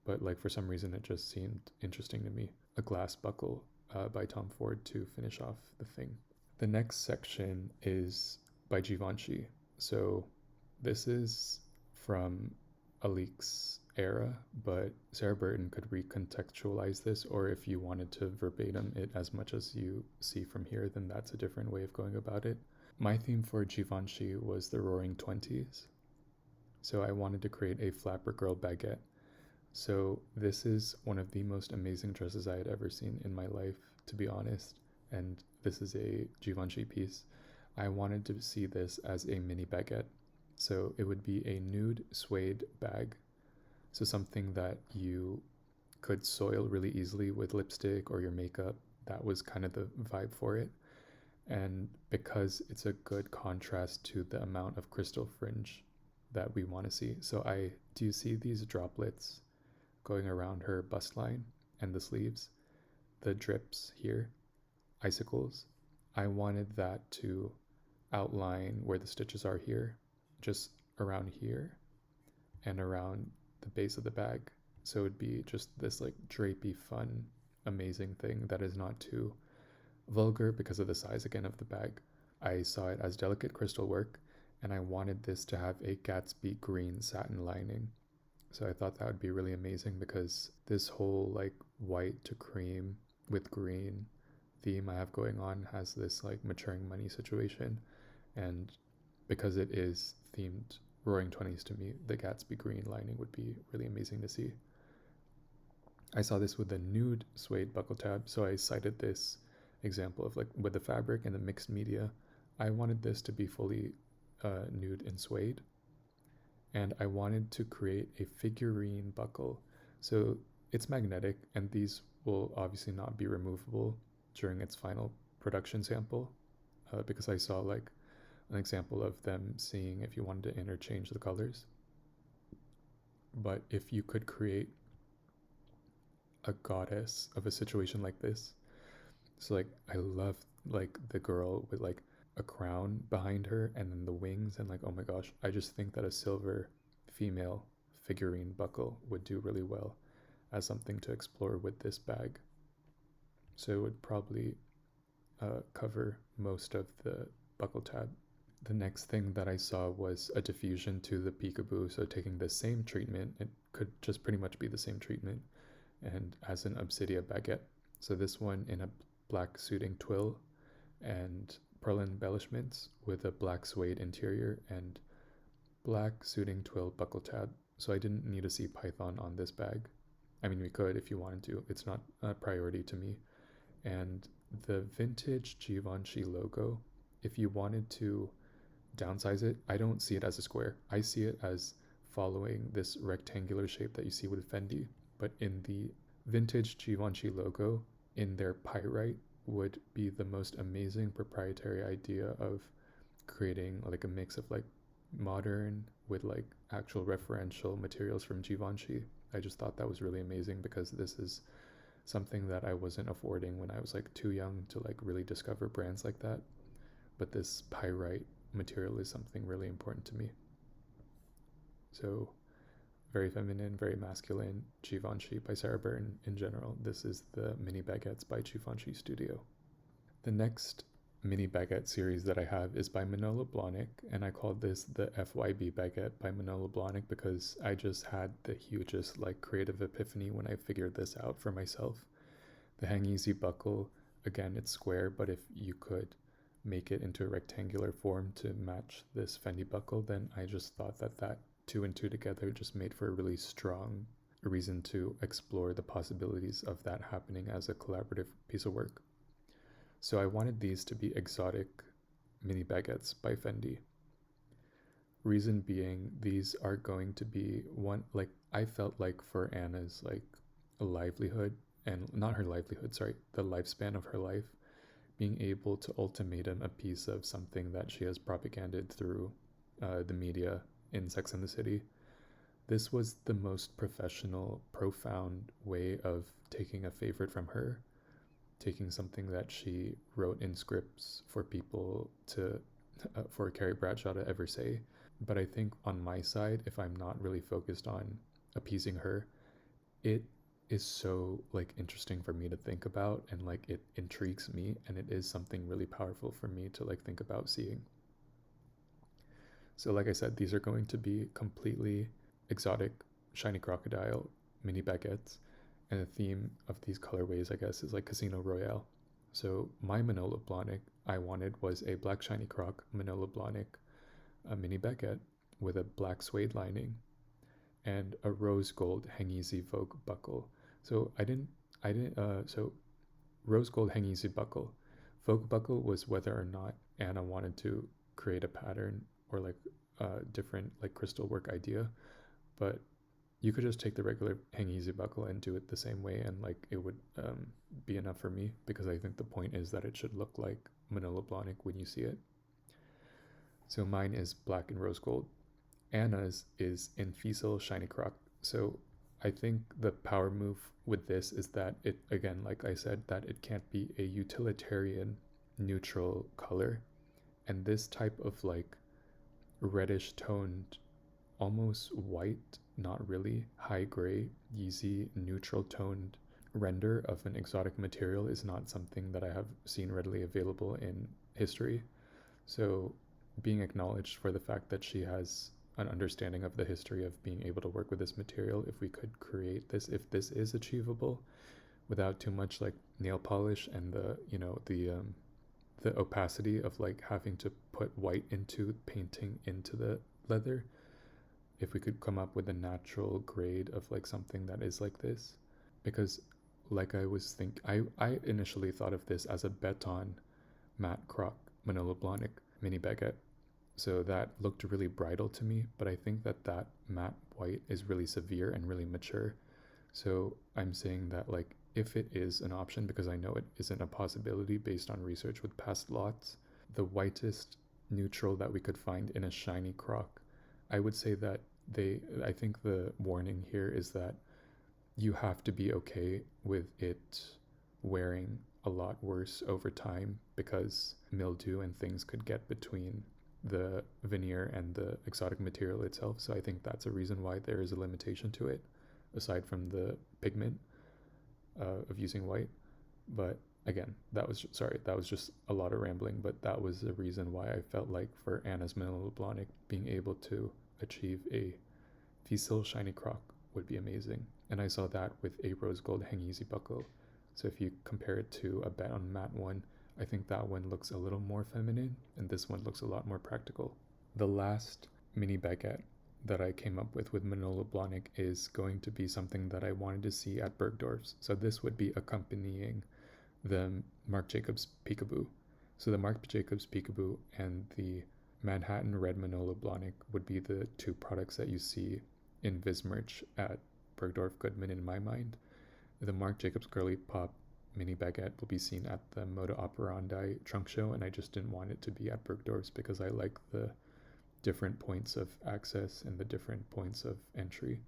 but like for some reason it just seemed interesting to me. A glass buckle by Tom Ford to finish off the thing. The next section is by Givenchy. So this is from Alique's era, but Sarah Burton could recontextualize this, or if you wanted to verbatim it as much as you see from here, then that's a different way of going about it. My theme for Givenchy was the Roaring Twenties. So I wanted to create a flapper girl baguette. So this is one of the most amazing dresses I had ever seen in my life, to be honest. And this is a Givenchy piece. I wanted to see this as a mini baguette. So it would be a nude suede bag. So something that you could soil really easily with lipstick or your makeup. That was kind of the vibe for it. And because it's a good contrast to the amount of crystal fringe that we want to see. So do you see these droplets going around her bust line and the sleeves? The drips here, icicles. I wanted that to outline where the stitches are here, just around here and around the the base of the bag. So it would be just this like drapey, fun, amazing thing that is not too vulgar because of the size again of the bag. I saw it as delicate crystal work, and I wanted this to have a Gatsby green satin lining. So I thought that would be really amazing because this whole like white to cream with green theme I have going on has this like maturing money situation. And because it is themed Roaring 20s to me, the Gatsby green lining would be really amazing to see. I saw this with the nude suede buckle tab, so I cited this example of like with the fabric and the mixed media. I wanted this to be fully nude in suede, and I wanted to create a figurine buckle. So it's magnetic, and these will obviously not be removable during its final production sample, because I saw like an example of them seeing if you wanted to interchange the colors. But if you could create a goddess of a situation like this, so like I love like the girl with like a crown behind her and then the wings, and like oh my gosh, I just think that a silver female figurine buckle would do really well as something to explore with this bag. So it would probably cover most of the buckle tab. The next thing that I saw was a diffusion to the peekaboo, so taking the same treatment, it could just pretty much be the same treatment, and as an obsidia baguette. So this one in a black suiting twill and pearl embellishments with a black suede interior and black suiting twill buckle tab. So I didn't need a sea python on this bag. I mean, we could if you wanted to. It's not a priority to me. And the vintage Givenchy logo, if you wanted to downsize it, I don't see it as a square. I see it as following this rectangular shape that you see with Fendi. But in the vintage Givenchy logo, in their pyrite, would be the most amazing proprietary idea of creating like a mix of like modern with like actual referential materials from Givenchy. I just thought that was really amazing because this is something that I wasn't affording when I was like too young to like really discover brands like that. But this pyrite material is something really important to me. So very feminine, very masculine, Givenchy by Sarah Byrne in general. This is the mini baguettes by Givenchy Studio. The next mini baguette series that I have is by Manolo Blahnik, and I called this the FYB baguette by Manolo Blahnik because I just had the hugest like creative epiphany when I figured this out for myself. The Hang Easy buckle, again, it's square, but if you could make it into a rectangular form to match this Fendi buckle, then I just thought that two and two together just made for a really strong reason to explore the possibilities of that happening as a collaborative piece of work. So I wanted these to be exotic mini baguettes by Fendi. Reason being, these are going to be one, like I felt like for Anna's like a livelihood, and not her livelihood, sorry, the lifespan of her life, being able to ultimatum a piece of something that she has propaganded through the media in Sex and the City. This was the most professional, profound way of taking a favorite from her, taking something that she wrote in scripts for people to, for Carrie Bradshaw to ever say. But I think on my side, if I'm not really focused on appeasing her, it is so like interesting for me to think about, and like it intrigues me, and it is something really powerful for me to like think about seeing. So like I said, these are going to be completely exotic shiny crocodile mini baguettes, and the theme of these colorways, I guess, is like Casino Royale. So my Manolo Blahnik I wanted was a black shiny croc Manolo Blahnik mini baguette with a black suede lining and a rose gold Hang Easy Vogue buckle. So so rose gold Hang Easy buckle. Vogue buckle was whether or not Anna wanted to create a pattern or like a different like crystal work idea, but you could just take the regular Hang Easy buckle and do it the same way, and like it would be enough for me, because I think the point is that it should look like Manolo Blahnik when you see it. So mine is black and rose gold. Anna's is in Fiesel Shiny Croc. So I think the power move with this is that it, again, like I said, that it can't be a utilitarian neutral color. And this type of like reddish toned almost white, not really, high gray, Yeezy, neutral toned render of an exotic material is not something that I have seen readily available in history. So being acknowledged for the fact that she has an understanding of the history of being able to work with this material, if we could create this, if this is achievable without too much like nail polish and the opacity of like having to put white into painting into the leather, if we could come up with a natural grade of like something that is like this. Because like I initially thought of this as a Beton matte croc Manolo Blahnik mini baguette, so that looked really bridal to me, but I think that that matte white is really severe and really mature. So I'm saying that like if it is an option, because I know it isn't a possibility based on research with past lots, the whitest neutral that we could find in a shiny croc, I would say that I think the warning here is that you have to be okay with it wearing a lot worse over time, because mildew and things could get between the veneer and the exotic material itself. So I think that's a reason why there is a limitation to it, aside from the pigment of using white. But again, that was just a lot of rambling, but that was the reason why I felt like for Anna's Manolo Blahnik, being able to achieve a Fisil shiny croc would be amazing. And I saw that with a rose gold hang easy buckle. So if you compare it to a Beton matte one, I think that one looks a little more feminine and this one looks a lot more practical. The last mini baguette that I came up with Manolo Blahnik is going to be something that I wanted to see at Bergdorf's. So this would be accompanying the Marc Jacobs Peekaboo. So the Marc Jacobs Peekaboo and the Manhattan Red Manolo Blahnik would be the two products that you see in Vismerch at Bergdorf Goodman in my mind. The Marc Jacobs Girly Pop mini baguette will be seen at the Moda Operandi trunk show, and I just didn't want it to be at Bergdorf's because I like the different points of access and the different points of entry.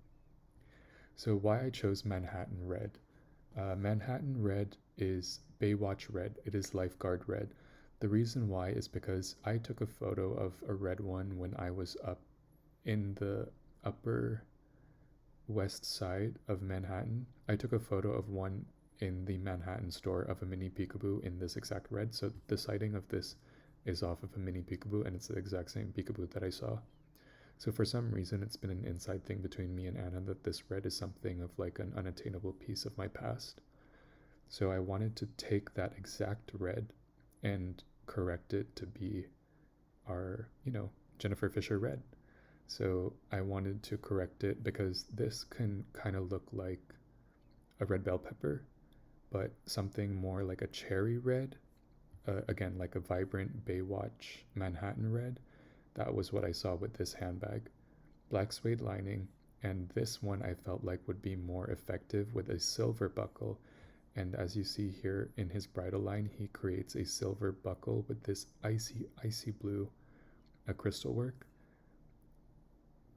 So why I chose Manhattan Red. Manhattan Red is Baywatch Red. It is Lifeguard Red. The reason why is because I took a photo of a red one when I was up in the upper west side of Manhattan. I took a photo of one in the Manhattan store of a mini peekaboo in this exact red. So the sighting of this is off of a mini peekaboo, and it's the exact same peekaboo that I saw. So for some reason, it's been an inside thing between me and Anna that this red is something of like an unattainable piece of my past. So I wanted to take that exact red and correct it to be our, Jennifer Fisher red. So I wanted to correct it because this can kind of look like a red bell pepper, but something more like a cherry red. Again, like a vibrant Baywatch Manhattan red. That was what I saw with this handbag. Black suede lining, and this one I felt like would be more effective with a silver buckle. And as you see here in his bridal line, he creates a silver buckle with this icy blue crystal work.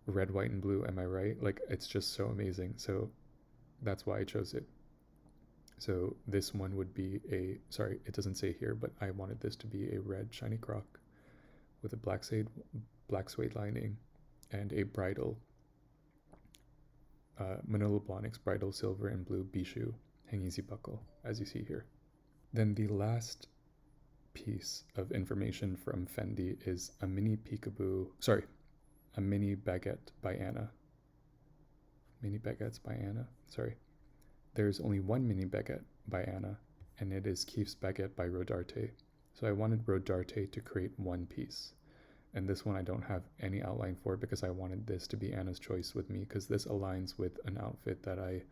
Red, white, and blue, am I right? Like, it's just so amazing. So that's why I chose it. So this one would be it doesn't say here, but I wanted this to be a red shiny croc with a black suede lining and a bridal, Manolo Blahnik's bridal silver and blue bijou hang easy buckle, as you see here. Then the last piece of information from Fendi is a mini baguette by Anna. Mini baguettes by Anna, There's only one mini baguette by Anna, and it is Keefe's baguette by Rodarte. So I wanted Rodarte to create one piece. And this one I don't have any outline for because I wanted this to be Anna's choice with me, because this aligns with an outfit that I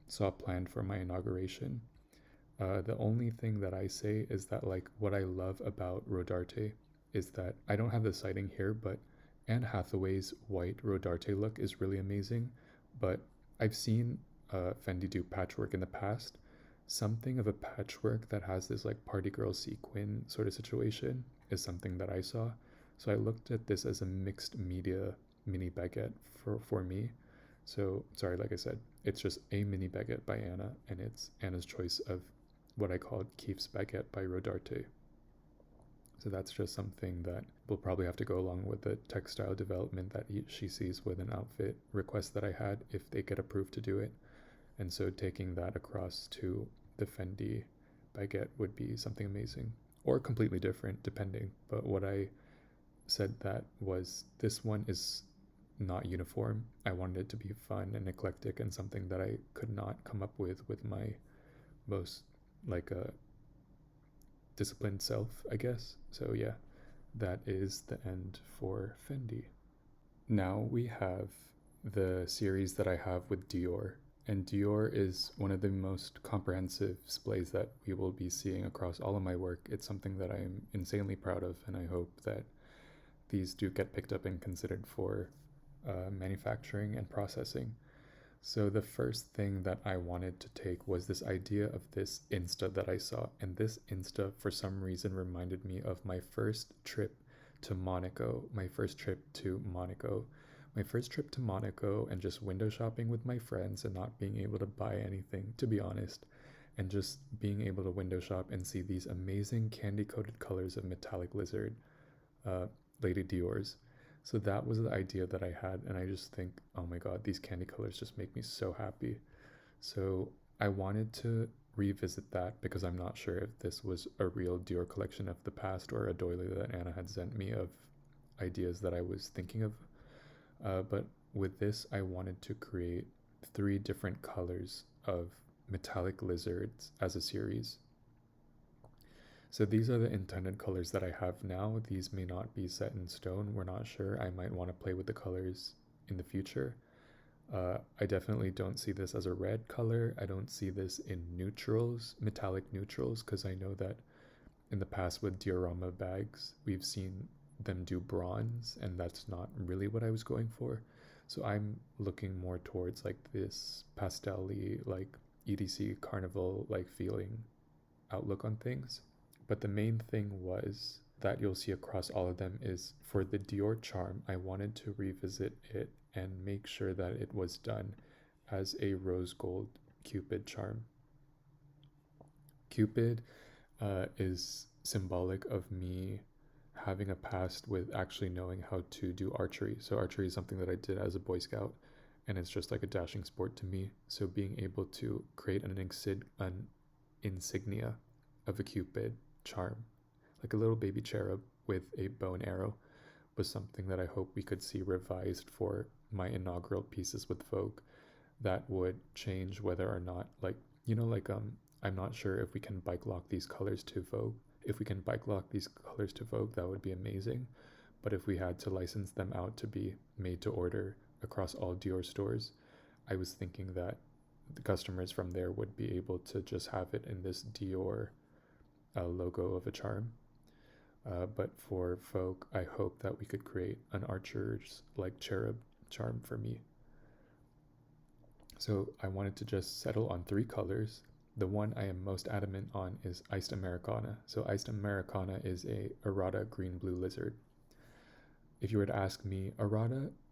saw planned for my inauguration. The only thing that I say is that like what I love about Rodarte is that I don't have the sighting here, but Anne Hathaway's white Rodarte look is really amazing. But I've seen Fendi do patchwork in the past. Something of a patchwork that has this like party girl sequin sort of situation is something that I saw. So I looked at this as a mixed media mini baguette for me. So sorry, like I said, it's just a mini baguette by Anna, and it's Anna's choice of what I called Keefe's baguette by Rodarte. So that's just something that will probably have to go along with the textile development that she sees with an outfit request that I had if they get approved to do it. And so taking that across to the Fendi baguette would be something amazing, or completely different depending. But what I said that was, this one is not uniform. I wanted it to be fun and eclectic and something that I could not come up with my most like a disciplined self, I guess. So yeah, that is the end for Fendi. Now we have the series that I have with Dior. And Dior is one of the most comprehensive displays that we will be seeing across all of my work. It's something that I'm insanely proud of, and I hope that these do get picked up and considered for manufacturing and processing. So the first thing that I wanted to take was this idea of this Insta that I saw. And this Insta, for some reason, reminded me of my first trip to Monaco, my first trip to Monaco and just window shopping with my friends and not being able to buy anything, to be honest, and just being able to window shop and see these amazing candy coated colors of metallic lizard, Lady Dior's. So that was the idea that I had, and I just think, oh my god, these candy colors just make me so happy. So I wanted to revisit that because I'm not sure if this was a real Dior collection of the past or a doily that Anna had sent me of ideas that I was thinking of. But with this, I wanted to create 3 different colors of metallic lizards as a series. So these are the intended colors that I have now. These may not be set in stone. We're not sure. I might want to play with the colors in the future. I definitely don't see this as a red color. I don't see this in neutrals, metallic neutrals, because I know that in the past with diorama bags, we've seen them do bronze, and that's not really what I was going for. So I'm looking more towards like this pastel-y, like EDC carnival like feeling outlook on things. But the main thing was that you'll see across all of them is for the Dior charm, I wanted to revisit it and make sure that it was done as a rose gold Cupid charm. Cupid is symbolic of me having a past with actually knowing how to do archery. So archery is something that I did as a Boy Scout, and it's just like a dashing sport to me. So being able to create an insignia of a Cupid charm, like a little baby cherub with a bow and arrow, was something that I hope we could see revised for my inaugural pieces with Vogue. That would change whether or not, like, I'm not sure if we can bike lock these colors to Vogue. If we can bike lock these colors to Vogue, that would be amazing. But if we had to license them out to be made to order across all Dior stores, I was thinking that the customers from there would be able to just have it in this Dior logo of a charm. But for Vogue, I hope that we could create an archer's like cherub charm for me. So I wanted to just settle on 3 colors. The one I am most adamant on is Iced Americana. So Iced Americana is a errata green-blue lizard. If you were to ask me,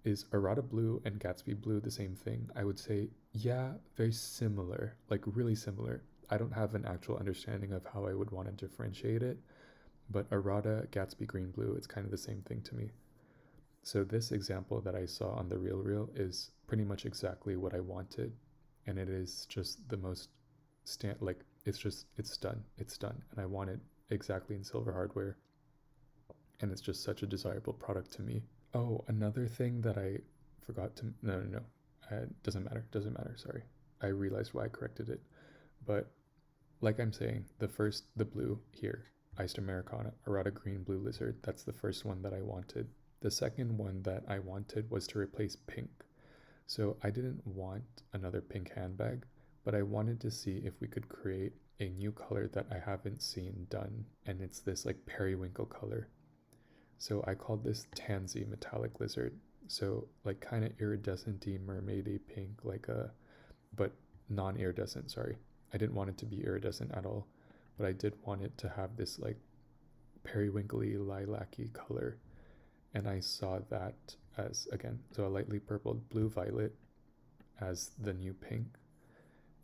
is errata blue and Gatsby blue the same thing? I would say, yeah, very similar, like really similar. I don't have an actual understanding of how I would want to differentiate it, but errata, Gatsby green blue, it's kind of the same thing to me. So this example that I saw on the Real is pretty much exactly what I wanted, and it is just the most it's done, and I want it exactly in silver hardware, and it's just such a desirable product to me. Oh, another thing that I forgot to, no, doesn't matter, sorry. I realized why I corrected it, but like I'm saying, the blue here, Iced Americana, errata green blue lizard, that's the first one that I wanted. The second one that I wanted was to replace pink. So I didn't want another pink handbag, but I wanted to see if we could create a new color that I haven't seen done, and it's this like periwinkle color. So I called this Tansy metallic lizard. So like kind of iridescent-y, mermaidy pink, but non-iridescent, sorry. I didn't want it to be iridescent at all, but I did want it to have this like periwinkly, lilac-y color. And I saw that as, again, so a lightly purpled blue violet as the new pink.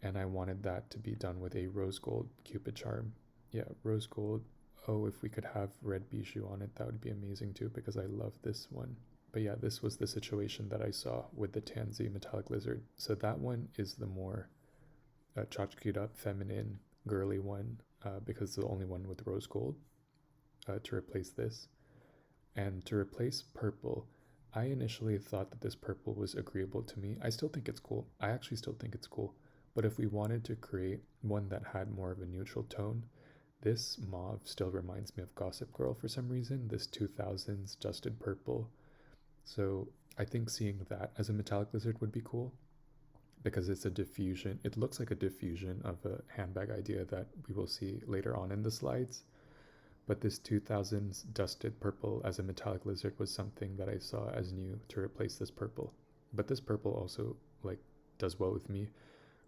And I wanted that to be done with a rose gold Cupid charm. Yeah, rose gold. oh, if we could have red bijou on it, that would be amazing too, because I love this one. But yeah, this was the situation that I saw with the Tansy metallic lizard. So that one is the more tchotchked up, feminine, girly one, because it's the only one with rose gold to replace this. And to replace purple, I initially thought that this purple was agreeable to me. I still think it's cool. I actually still think it's cool. But if we wanted to create one that had more of a neutral tone, this mauve still reminds me of Gossip Girl for some reason, this 2000s dusted purple. So I think seeing that as a metallic lizard would be cool because it's a diffusion. It looks like a diffusion of a handbag idea that we will see later on in the slides. But this 2000s dusted purple as a metallic lizard was something that I saw as new to replace this purple. But this purple also like does well with me.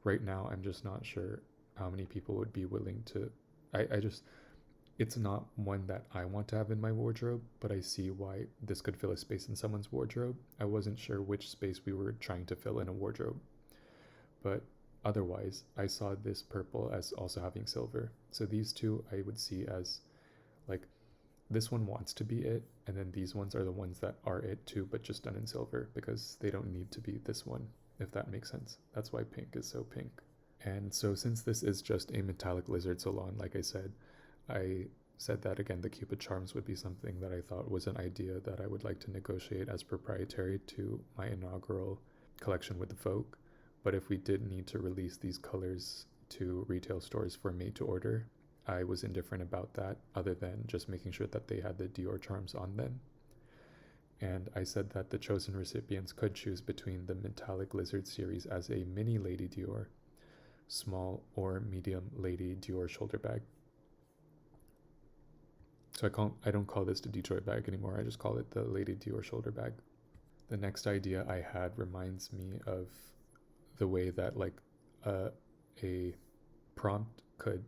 Right now, I'm just not sure how many people would be willing to. I just, it's not one that I want to have in my wardrobe, but I see why this could fill a space in someone's wardrobe. I wasn't sure which space we were trying to fill in a wardrobe. But otherwise, I saw this purple as also having silver. So these two I would see as like this one wants to be it, and then these ones are the ones that are it too, but just done in silver because they don't need to be this one, if that makes sense. That's why pink is so pink. And so since this is just a metallic lizard salon, like I said that again, the Cupid charms would be something that I thought was an idea that I would like to negotiate as proprietary to my inaugural collection with Vogue. But if we did need to release these colors to retail stores for made to order, I was indifferent about that, other than just making sure that they had the Dior charms on them. And I said that the chosen recipients could choose between the Metallic Lizard series as a mini Lady Dior, small or medium Lady Dior shoulder bag. So I don't call this the Detroit bag anymore, I just call it the Lady Dior shoulder bag. The next idea I had reminds me of the way that like a prompt could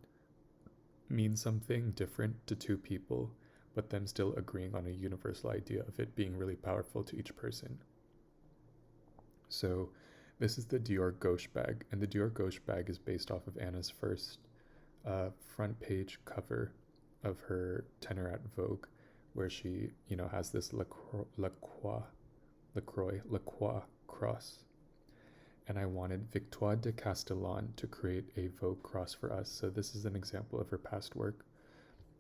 mean something different to two people, but them still agreeing on a universal idea of it being really powerful to each person. So this is the Dior Gauche bag, and the Dior Gauche bag is based off of Anna's first front page cover of her tenor at Vogue, where she, has this LaCroix cross. And I wanted Victoire de Castellane to create a Vogue cross for us. So this is an example of her past work.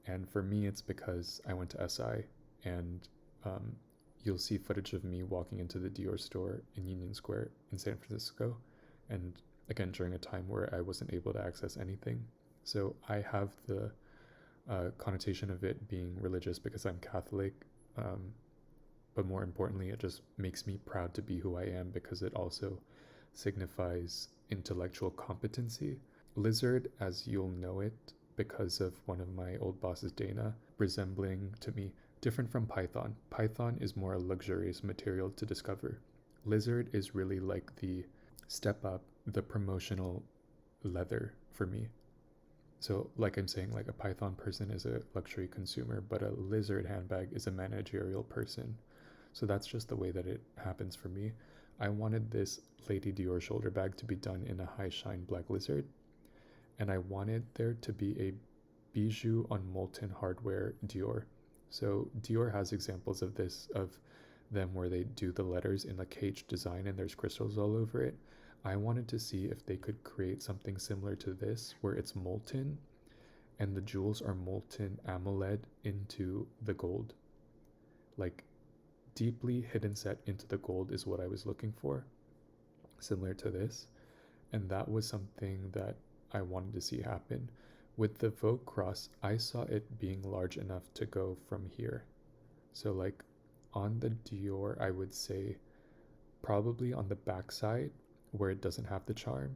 And for me, it's because I went to SI, and you'll see footage of me walking into the Dior store in Union Square in San Francisco. And again, during a time where I wasn't able to access anything. So I have the connotation of it being religious because I'm Catholic. But more importantly, it just makes me proud to be who I am because it also signifies intellectual competency. Lizard, as you'll know it because of one of my old bosses, Dana, resembling to me, different from Python. Python is more a luxurious material to discover. Lizard is really like the step up, the promotional leather for me. So like I'm saying, like a Python person is a luxury consumer, but a Lizard handbag is a managerial person. So that's just the way that it happens for me. I wanted this Lady Dior shoulder bag to be done in a high shine black lizard, and I wanted there to be a bijou on molten hardware Dior. So Dior has examples of this, of them where they do the letters in a cage design and there's crystals all over it. I wanted to see if they could create something similar to this where it's molten and the jewels are molten AMOLED into the gold. Like deeply hidden set into the gold is what I was looking for, similar to this. And that was something that I wanted to see happen. With the Vogue cross, I saw it being large enough to go from here. So like on the Dior, I would say probably on the back side where it doesn't have the charm,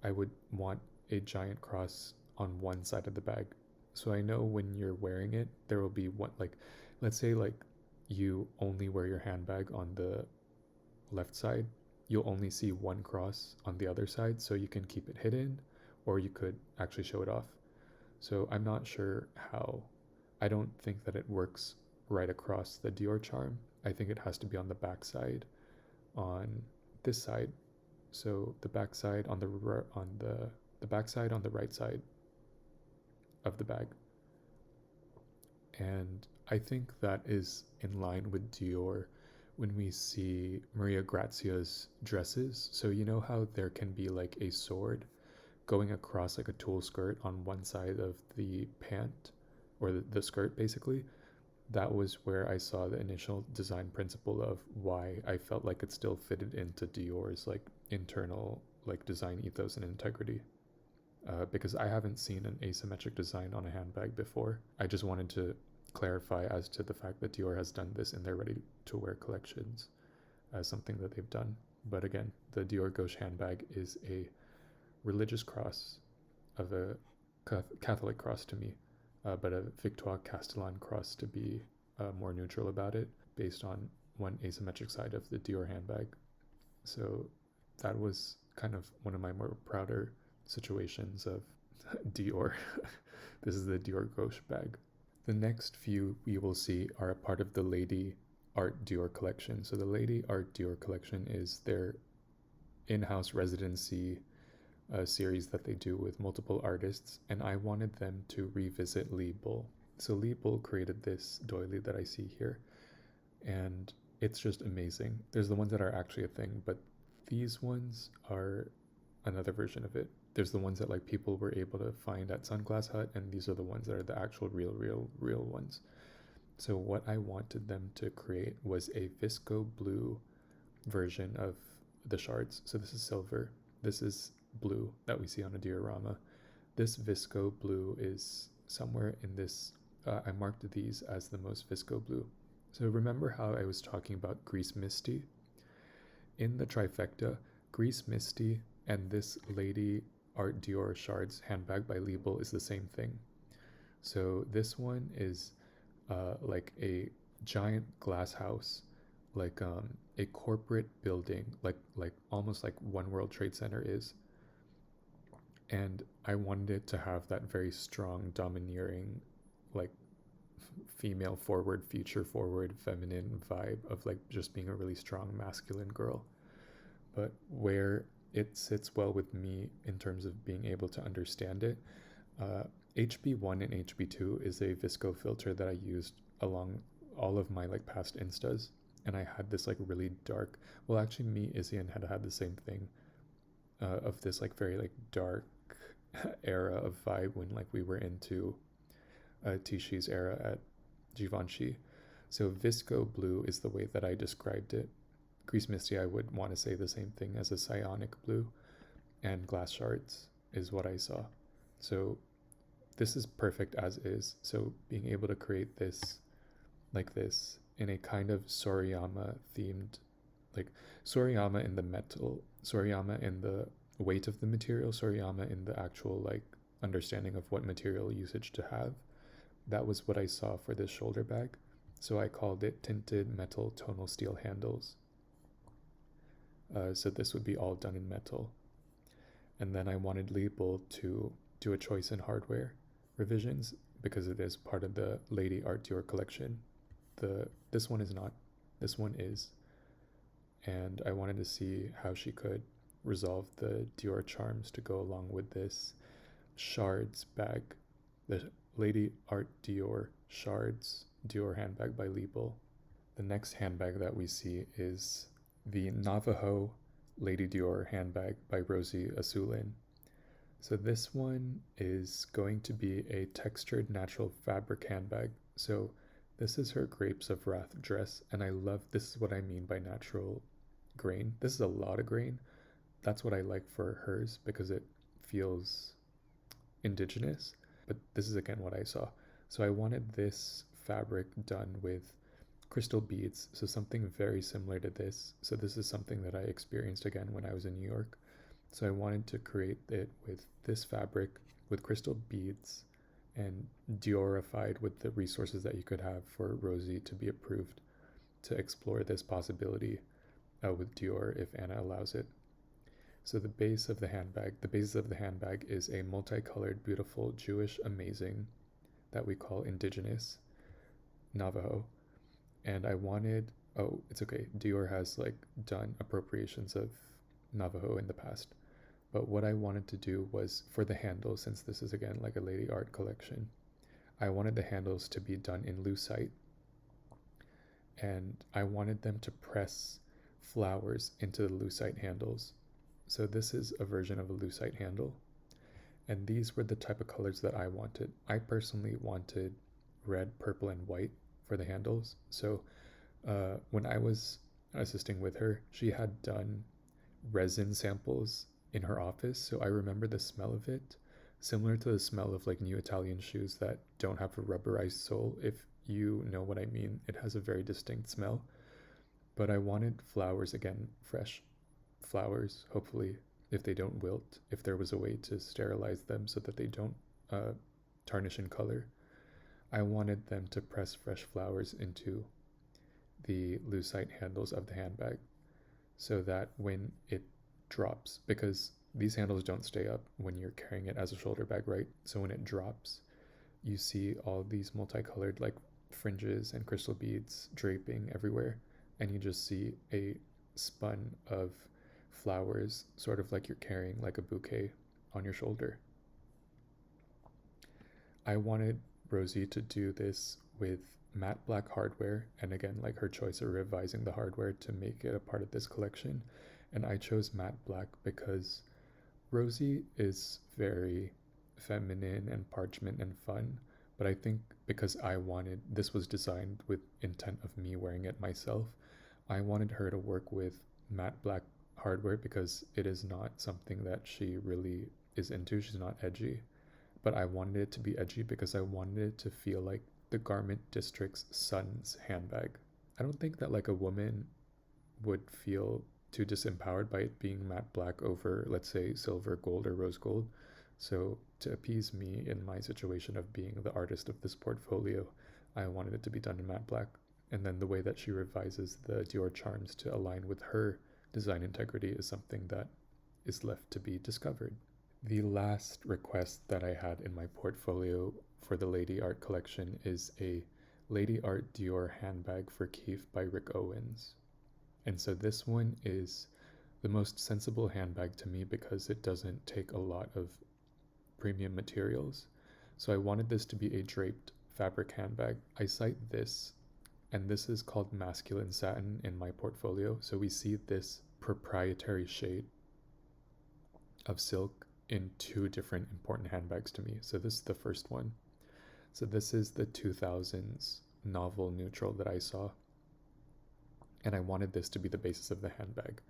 I would want a giant cross on one side of the bag. So I know when you're wearing it, there will be one, like, let's say like you only wear your handbag on the left side, you'll only see one cross on the other side, so you can keep it hidden, or you could actually show it off. So I'm not sure how. I don't think that it works right across the Dior charm. I think it has to be on the back side, on this side. So the back side on the back side on the right side of the bag. And I think that is in line with Dior when we see Maria Grazia's dresses. So, you know how there can be like a sword going across like a tulle skirt on one side of the pant or the skirt basically? That was where I saw the initial design principle of why I felt like it still fitted into Dior's like internal like design ethos and integrity. Because I haven't seen an asymmetric design on a handbag before. I just wanted to clarify as to the fact that Dior has done this in their ready to wear collections as something that they've done. But again, the Dior Gauche handbag is a religious cross of a Catholic cross to me, but a Victoire Castellan cross to be more neutral about it, based on one asymmetric side of the Dior handbag. So that was kind of one of my more prouder situations of Dior. This is the Dior Gauche bag. The next few we will see are a part of the Lady Art Dior collection. So the Lady Art Dior collection is their in-house residency series that they do with multiple artists, and I wanted them to revisit Lee Bull. So Lee Bull created this doily that I see here, and it's just amazing. There's the ones that are actually a thing, but these ones are another version of it. There's the ones that like people were able to find at Sunglass Hut, and these are the ones that are the actual real ones. So what I wanted them to create was a visco blue version of the shards. So this is silver, this is blue that we see on a diorama. This visco blue is somewhere in this, I marked these as the most visco blue. So remember how I was talking about Grease Misty? In the trifecta, Grease Misty and this Lady Art Dior Shards handbag by Lee Bull is the same thing. So this one is like a giant glass house, like a corporate building, like almost like One World Trade Center is. And I wanted it to have that very strong, domineering, like female forward, future forward, feminine vibe of like just being a really strong masculine girl. But where it sits well with me in terms of being able to understand it, HB1 and HB2 is a visco filter that I used along all of my like past instas, and I had this like really dark, well actually me, Izzy, and had the same thing, of this like very like dark era of vibe when like we were into Tishi's era at Givenchy. So visco blue is the way that I described it. Grease Misty, I would want to say the same thing as a cyanic blue, and glass shards is what I saw. So this is perfect as is. So being able to create this like this in a kind of Soriyama themed, like Soriyama in the metal, Soriyama in the weight of the material, Soriyama in the actual like understanding of what material usage to have. That was what I saw for this shoulder bag. So I called it tinted metal tonal steel handles. So this would be all done in metal. And then I wanted Lee Bull to do a choice in hardware revisions because it is part of the Lady Art Dior collection. This one is not, this one is. And I wanted to see how she could resolve the Dior charms to go along with this shards bag, the Lady Art Dior Shards Dior handbag by Lee Bull. The next handbag that we see is the Navajo Lady Dior handbag by Rosie Asulin. So this one is going to be a textured natural fabric handbag. So this is her Grapes of Wrath dress, and I love, this is what I mean by natural grain. This is a lot of grain. That's what I like for hers because it feels indigenous, but this is again what I saw. So I wanted this fabric done with crystal beads, so something very similar to this. So this is something that I experienced again when I was in New York. So I wanted to create it with this fabric with crystal beads and Diorified with the resources that you could have for Rosie to be approved to explore this possibility with Dior if Anna allows it. So the basis of the handbag is a multicolored, beautiful, Jewish amazing that we call indigenous Navajo. And I wanted, oh, it's okay, Dior has like done appropriations of Navajo in the past. But what I wanted to do was for the handle, since this is again like a lady art collection, I wanted the handles to be done in lucite, and I wanted them to press flowers into the lucite handles. So this is a version of a lucite handle, and these were the type of colors that I wanted. I personally wanted red, purple, and white for the handles. So when I was assisting with her, she had done resin samples in her office, so I remember the smell of it, similar to the smell of like new Italian shoes that don't have a rubberized sole. If you know what I mean, it has a very distinct smell. But I wanted flowers again, fresh flowers, hopefully, if they don't wilt, if there was a way to sterilize them so that they don't tarnish in color. I wanted them to press fresh flowers into the lucite handles of the handbag so that when it drops, because these handles don't stay up when you're carrying it as a shoulder bag, right? So when it drops, you see all these multicolored like fringes and crystal beads draping everywhere, and you just see a spun of flowers, sort of like you're carrying like a bouquet on your shoulder. I wanted Rosie to do this with matte black hardware, and again, like her choice of revising the hardware to make it a part of this collection. And I chose matte black because Rosie is very feminine and parchment and fun, but I think because I wanted, this was designed with intent of me wearing it myself, I wanted her to work with matte black hardware because it is not something that she really is into. She's not edgy, but I wanted it to be edgy because I wanted it to feel like the garment district's son's handbag. I don't think that like a woman would feel too disempowered by it being matte black over, let's say, silver, gold, or rose gold. So to appease me in my situation of being the artist of this portfolio, I wanted it to be done in matte black. And then the way that she revises the Dior charms to align with her design integrity is something that is left to be discovered. The last request that I had in my portfolio for the Lady Art collection is a Lady Art Dior handbag for Keefe by Rick Owens. And so this one is the most sensible handbag to me because it doesn't take a lot of premium materials. So I wanted this to be a draped fabric handbag. I cite this, and this is called masculine satin in my portfolio. So we see this proprietary shade of silk in two different important handbags to me. So this is the first one. So this is the 2000s novel neutral that I saw. And I wanted this to be the basis of the handbag.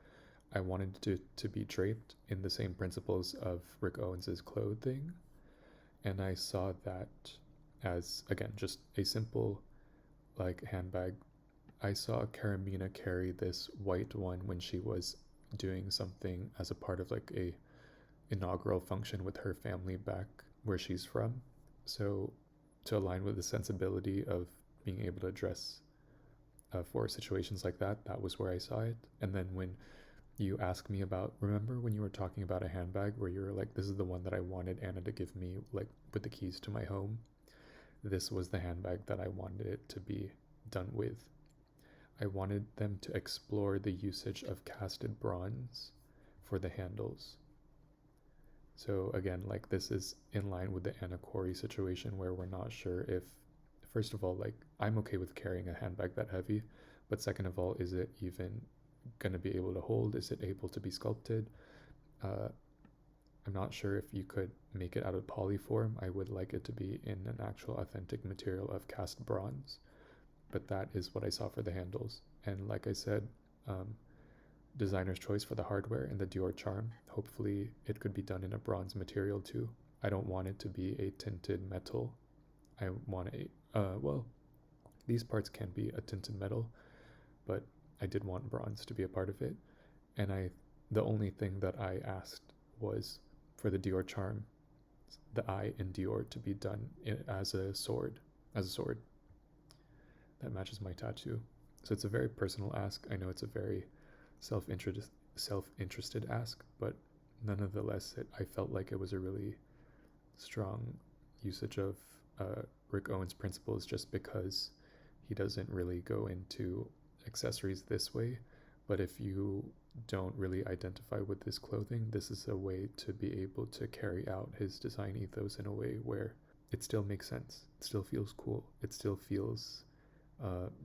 I wanted it to be draped in the same principles of Rick Owens's clothing. And I saw that as, again, just a simple like handbag. I saw Karamina carry this white one when she was doing something as a part of like a inaugural function with her family back where she's from. So to align with the sensibility of being able to dress for situations like that, that was where I saw it. And then when you asked me about, remember when you were talking about a handbag where you were like, this is the one that I wanted Anna to give me, like with the keys to my home? This was the handbag that I wanted it to be done with. I wanted them to explore the usage of casted bronze for the handles. So again, like this is in line with the Anna Corey situation where we're not sure if, first of all, like I'm okay with carrying a handbag that heavy, but second of all, is it even going to be able to hold? Is it able to be sculpted? I'm not sure if you could make it out of polyform. I would like it to be in an actual authentic material of cast bronze, but that is what I saw for the handles. And like I said, designer's choice for the hardware and the Dior charm. Hopefully it could be done in a bronze material too. I don't want it to be a tinted metal. I want well, these parts can be a tinted metal, but I did want bronze to be a part of it. And the only thing that I asked was for the Dior charm, the eye in Dior to be done as a sword, that matches my tattoo. So it's a very personal ask. I know it's a very self-interested ask, but nonetheless, I felt like it was a really strong usage of Rick Owens' principles just because he doesn't really go into accessories this way. But if you don't really identify with this clothing, this is a way to be able to carry out his design ethos in a way where it still makes sense. It still feels cool. It still feels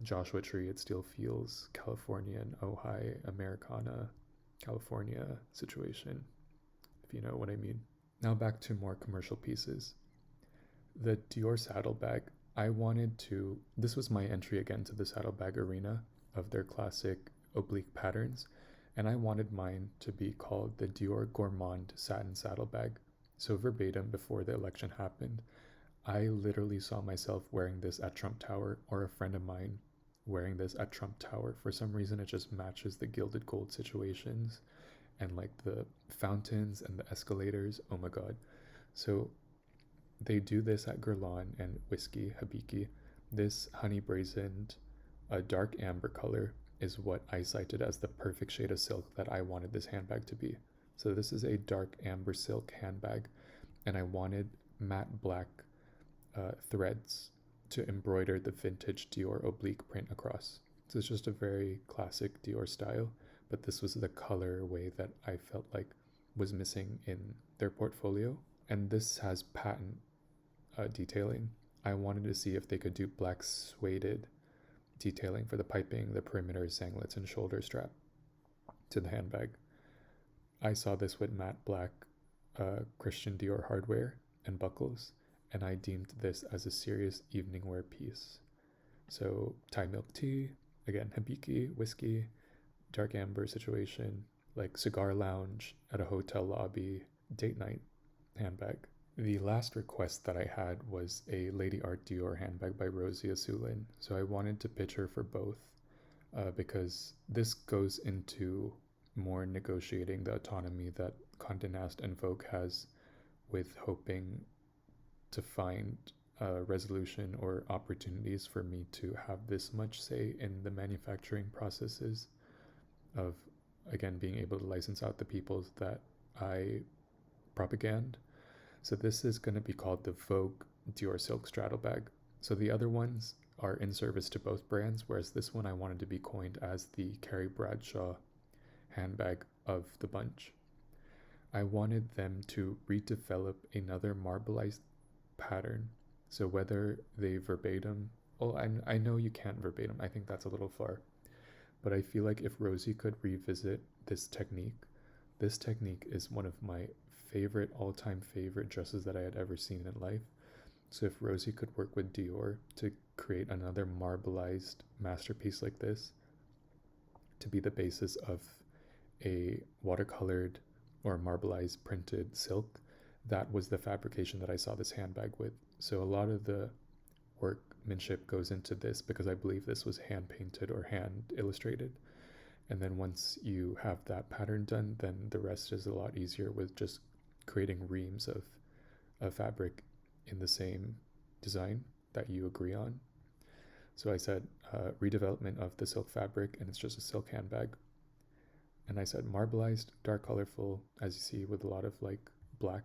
Joshua Tree. It still feels Californian, Ojai, Americana, California situation, if you know what I mean. Now back to more commercial pieces. The Dior saddlebag, this was my entry again to the saddlebag arena of their classic oblique patterns, and I wanted mine to be called the Dior Gourmand Satin Saddlebag. So verbatim, before the election happened, I literally saw myself wearing this at Trump Tower, or a friend of mine wearing this at Trump Tower. For some reason, it just matches the gilded gold situations and like the fountains and the escalators. Oh my god. So they do this at Guerlain and Whiskey Habiki. This honey brazened, dark amber color is what I cited as the perfect shade of silk that I wanted this handbag to be. So this is a dark amber silk handbag, and I wanted matte black threads to embroider the vintage Dior oblique print across. So it's just a very classic Dior style, but this was the colorway that I felt like was missing in their portfolio. And this has patent detailing. I wanted to see if they could do black suede detailing for the piping, the perimeter, sanglets, and shoulder strap to the handbag. I saw this with matte black Christian Dior hardware and buckles, and I deemed this as a serious evening wear piece. So Thai milk tea, again Habiki, whiskey, dark amber situation, like cigar lounge at a hotel lobby, date night handbag. The last request that I had was a Lady Art Dior handbag by Rosie Asulin. So I wanted to pitch her for both because this goes into more negotiating the autonomy that Condé Nast and Vogue has with hoping to find a resolution or opportunities for me to have this much say in the manufacturing processes of, again, being able to license out the peoples that I propagand. So this is going to be called the Vogue Dior Silk Straddle Bag. So the other ones are in service to both brands, whereas this one I wanted to be coined as the Carrie Bradshaw handbag of the bunch. I wanted them to redevelop another marbleized pattern. So whether they verbatim, I know you can't verbatim, I think that's a little far, but I feel like if Rosie could revisit this technique is one of my all-time favorite dresses that I had ever seen in life. So if Rosie could work with Dior to create another marbleized masterpiece like this to be the basis of a watercolored or marbleized printed silk, that was the fabrication that I saw this handbag with. So a lot of the workmanship goes into this because I believe this was hand painted or hand illustrated. And then once you have that pattern done, then the rest is a lot easier with just creating reams of fabric in the same design that you agree on. So I said redevelopment of the silk fabric, and it's just a silk handbag. And I said marbleized, dark, colorful, as you see, with a lot of like black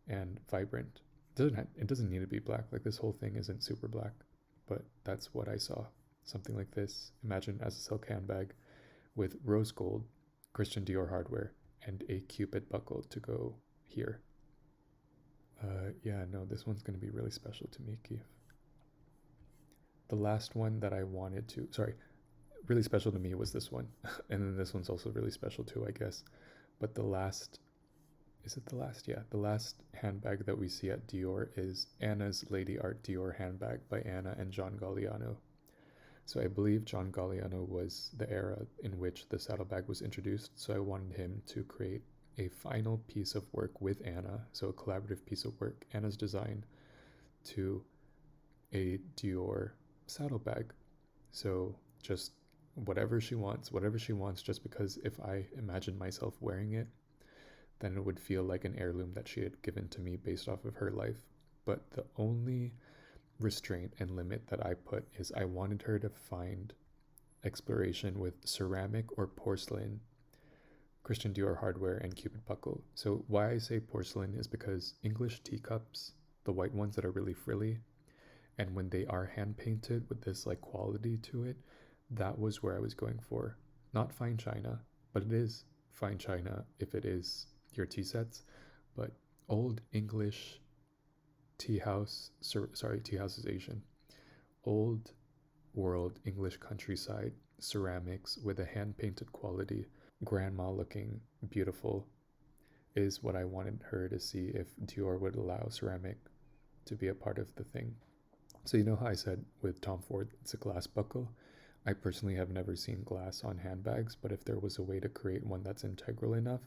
and vibrant. It doesn't need to be black. Like this whole thing isn't super black, but that's what I saw. Something like this. Imagine as a silk handbag with rose gold, Christian Dior hardware, and a Cupid buckle to go here. Yeah, no, this one's going to be really special to me, Keefe. The last one that I wanted to, really special to me was this one. And then this one's also really special too, I guess. But the last handbag that we see at Dior is Anna's Lady Art Dior handbag by Anna and John Galliano. So I believe John Galliano was the era in which the saddlebag was introduced, so I wanted him to create a final piece of work with Anna, so a collaborative piece of work, Anna's design, to a Dior saddlebag. So just whatever she wants, just because if I imagine myself wearing it, then it would feel like an heirloom that she had given to me based off of her life. But the only restraint and limit that I put is I wanted her to find exploration with ceramic or porcelain, Christian Dior hardware, and Cupid buckle. So why I say porcelain is because English teacups, the white ones that are really frilly, and when they are hand painted with this like quality to it, that was where I was going for. Not fine china, but it is fine china if it is your tea sets, but old English tea house, tea house is Asian. Old world English countryside ceramics with a hand painted quality, grandma looking beautiful, is what I wanted her to see if Dior would allow ceramic to be a part of the thing. So, you know how I said with Tom Ford, it's a glass buckle? I personally have never seen glass on handbags, but if there was a way to create one that's integral enough,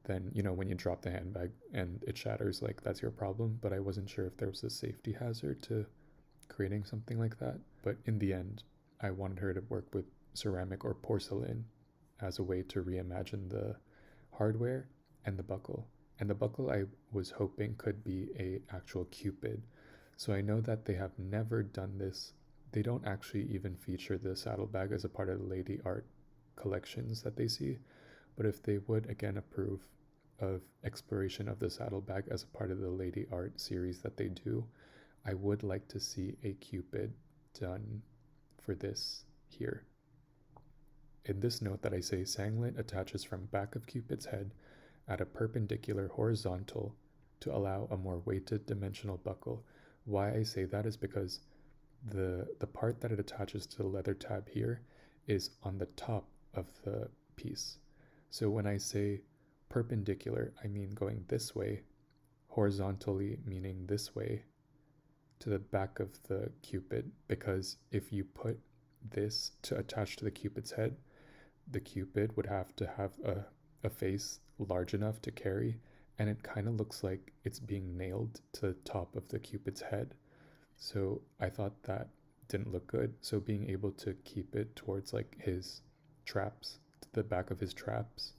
then, you know, when you drop the handbag and it shatters, like, that's your problem. But I wasn't sure if there was a safety hazard to creating something like that. But in the end, I wanted her to work with ceramic or porcelain as a way to reimagine the hardware and the buckle. And the buckle I was hoping could be a actual Cupid. So I know that they have never done this. They don't actually even feature the saddlebag as a part of the lady art collections that they see. But if they would again approve of exploration of the saddlebag as a part of the lady art series that they do, I would like to see a Cupid done for this here. In this note that I say sanglet attaches from back of Cupid's head at a perpendicular horizontal to allow a more weighted dimensional buckle. Why I say that is because the part that it attaches to the leather tab here is on the top of the piece. So when I say perpendicular, I mean going this way, horizontally meaning this way, to the back of the Cupid, because if you put this to attach to the Cupid's head, the Cupid would have to have a face large enough to carry, and it kind of looks like it's being nailed to the top of the Cupid's head. So I thought that didn't look good. So being able to keep it towards like his traps, the back of his traps,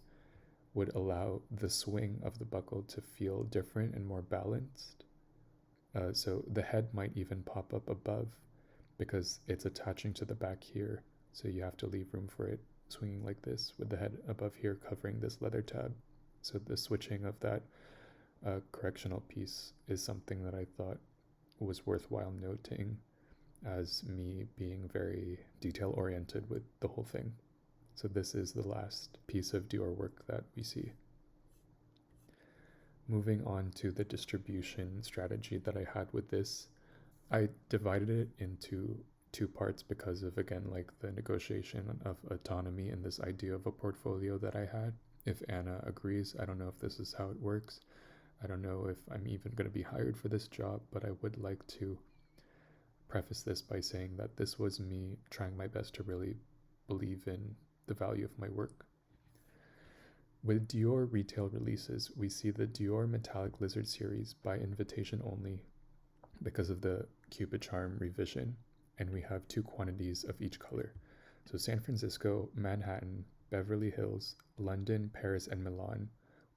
would allow the swing of the buckle to feel different and more balanced. So the head might even pop up above because it's attaching to the back here. So you have to leave room for it swinging like this with the head above here covering this leather tab. So the switching of that correctional piece is something that I thought was worthwhile noting as me being very detail oriented with the whole thing. So this is the last piece of Dior work that we see. Moving on to the distribution strategy that I had with this, I divided it into two parts because of, again, like the negotiation of autonomy and this idea of a portfolio that I had. If Anna agrees, I don't know if this is how it works. I don't know if I'm even going to be hired for this job, but I would like to preface this by saying that this was me trying my best to really believe in the value of my work. With Dior retail releases, we see the Dior Metallic Lizard series by invitation only because of the Cupid Charm revision, and we have 2 quantities of each color. So San Francisco, Manhattan, Beverly Hills, London, Paris, and Milan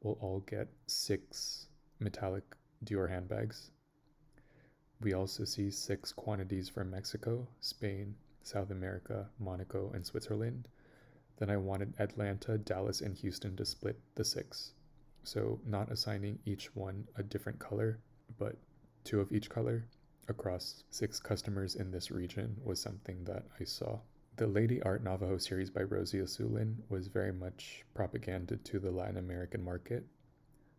will all get 6 metallic Dior handbags. We also see 6 quantities from Mexico, Spain, South America, Monaco, and Switzerland. Then I wanted Atlanta, Dallas, and Houston to split the 6. So not assigning each one a different color, but 2 of each color across 6 customers in this region was something that I saw. The Lady Art Navajo series by Rosie Asulin was very much propaganda to the Latin American market.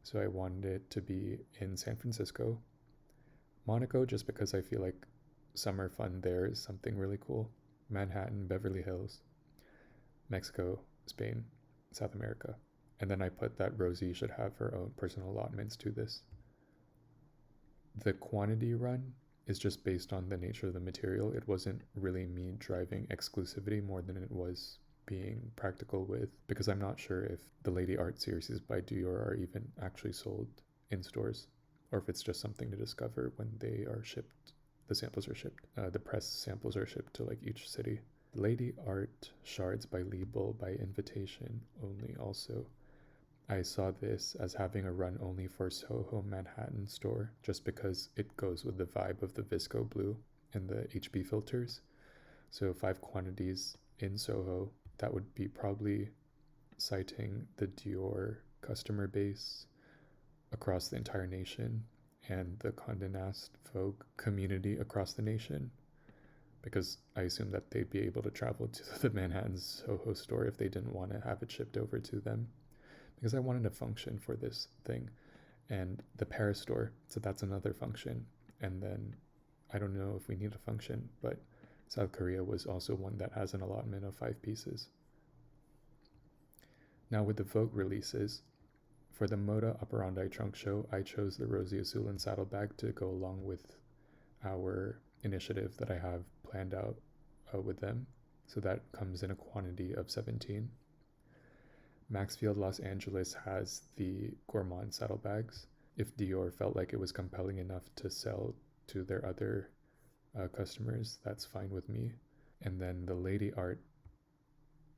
So I wanted it to be in San Francisco. Monaco, just because I feel like summer fun there is something really cool. Manhattan, Beverly Hills, Mexico, Spain, South America. And then I put that Rosie should have her own personal allotments to this. The quantity run is just based on the nature of the material. It wasn't really me driving exclusivity more than it was being practical with, because I'm not sure if the Lady Art series by Dior are even actually sold in stores, or if it's just something to discover when they are shipped. The samples are shipped. The press samples are shipped to like each city. Lady Art Shards by Label by invitation only also. I saw this as having a run only for Soho Manhattan store just because it goes with the vibe of the Visco blue and the HB filters. So 5 quantities in Soho, that would be probably citing the Dior customer base across the entire nation and the Condé Nast Vogue community across the nation, because I assume that they'd be able to travel to the Manhattan Soho store if they didn't want to have it shipped over to them, because I wanted a function for this thing. and the Paris store. So that's another function. And then I don't know if we need a function, but South Korea was also one that has an allotment of 5 pieces. Now with the Vogue releases, for the Moda Operandi trunk show, I chose the Rosy Azulen saddlebag to go along with our initiative that I have planned out with them. So that comes in a quantity of 17. Maxfield Los Angeles has the Gourmand saddlebags. If Dior felt like it was compelling enough to sell to their other customers, that's fine with me. And then the Lady Art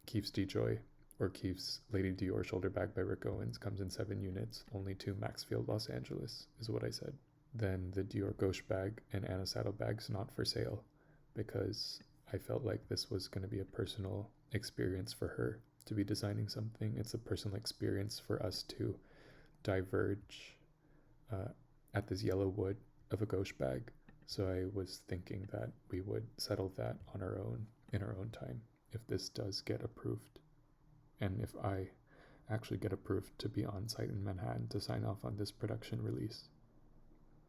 Keefe Dy, or Keefe's Lady Dior shoulder bag by Rick Owens, comes in 7 units, only to Maxfield Los Angeles, is what I said. Then the Dior Gauche bag and Anna saddlebags not for sale, because I felt like this was going to be a personal experience for her to be designing something. It's a personal experience for us to diverge at this yellow wood of a Gauche bag. So I was thinking that we would settle that on our own, in our own time, if this does get approved. And if I actually get approved to be on site in Manhattan to sign off on this production release.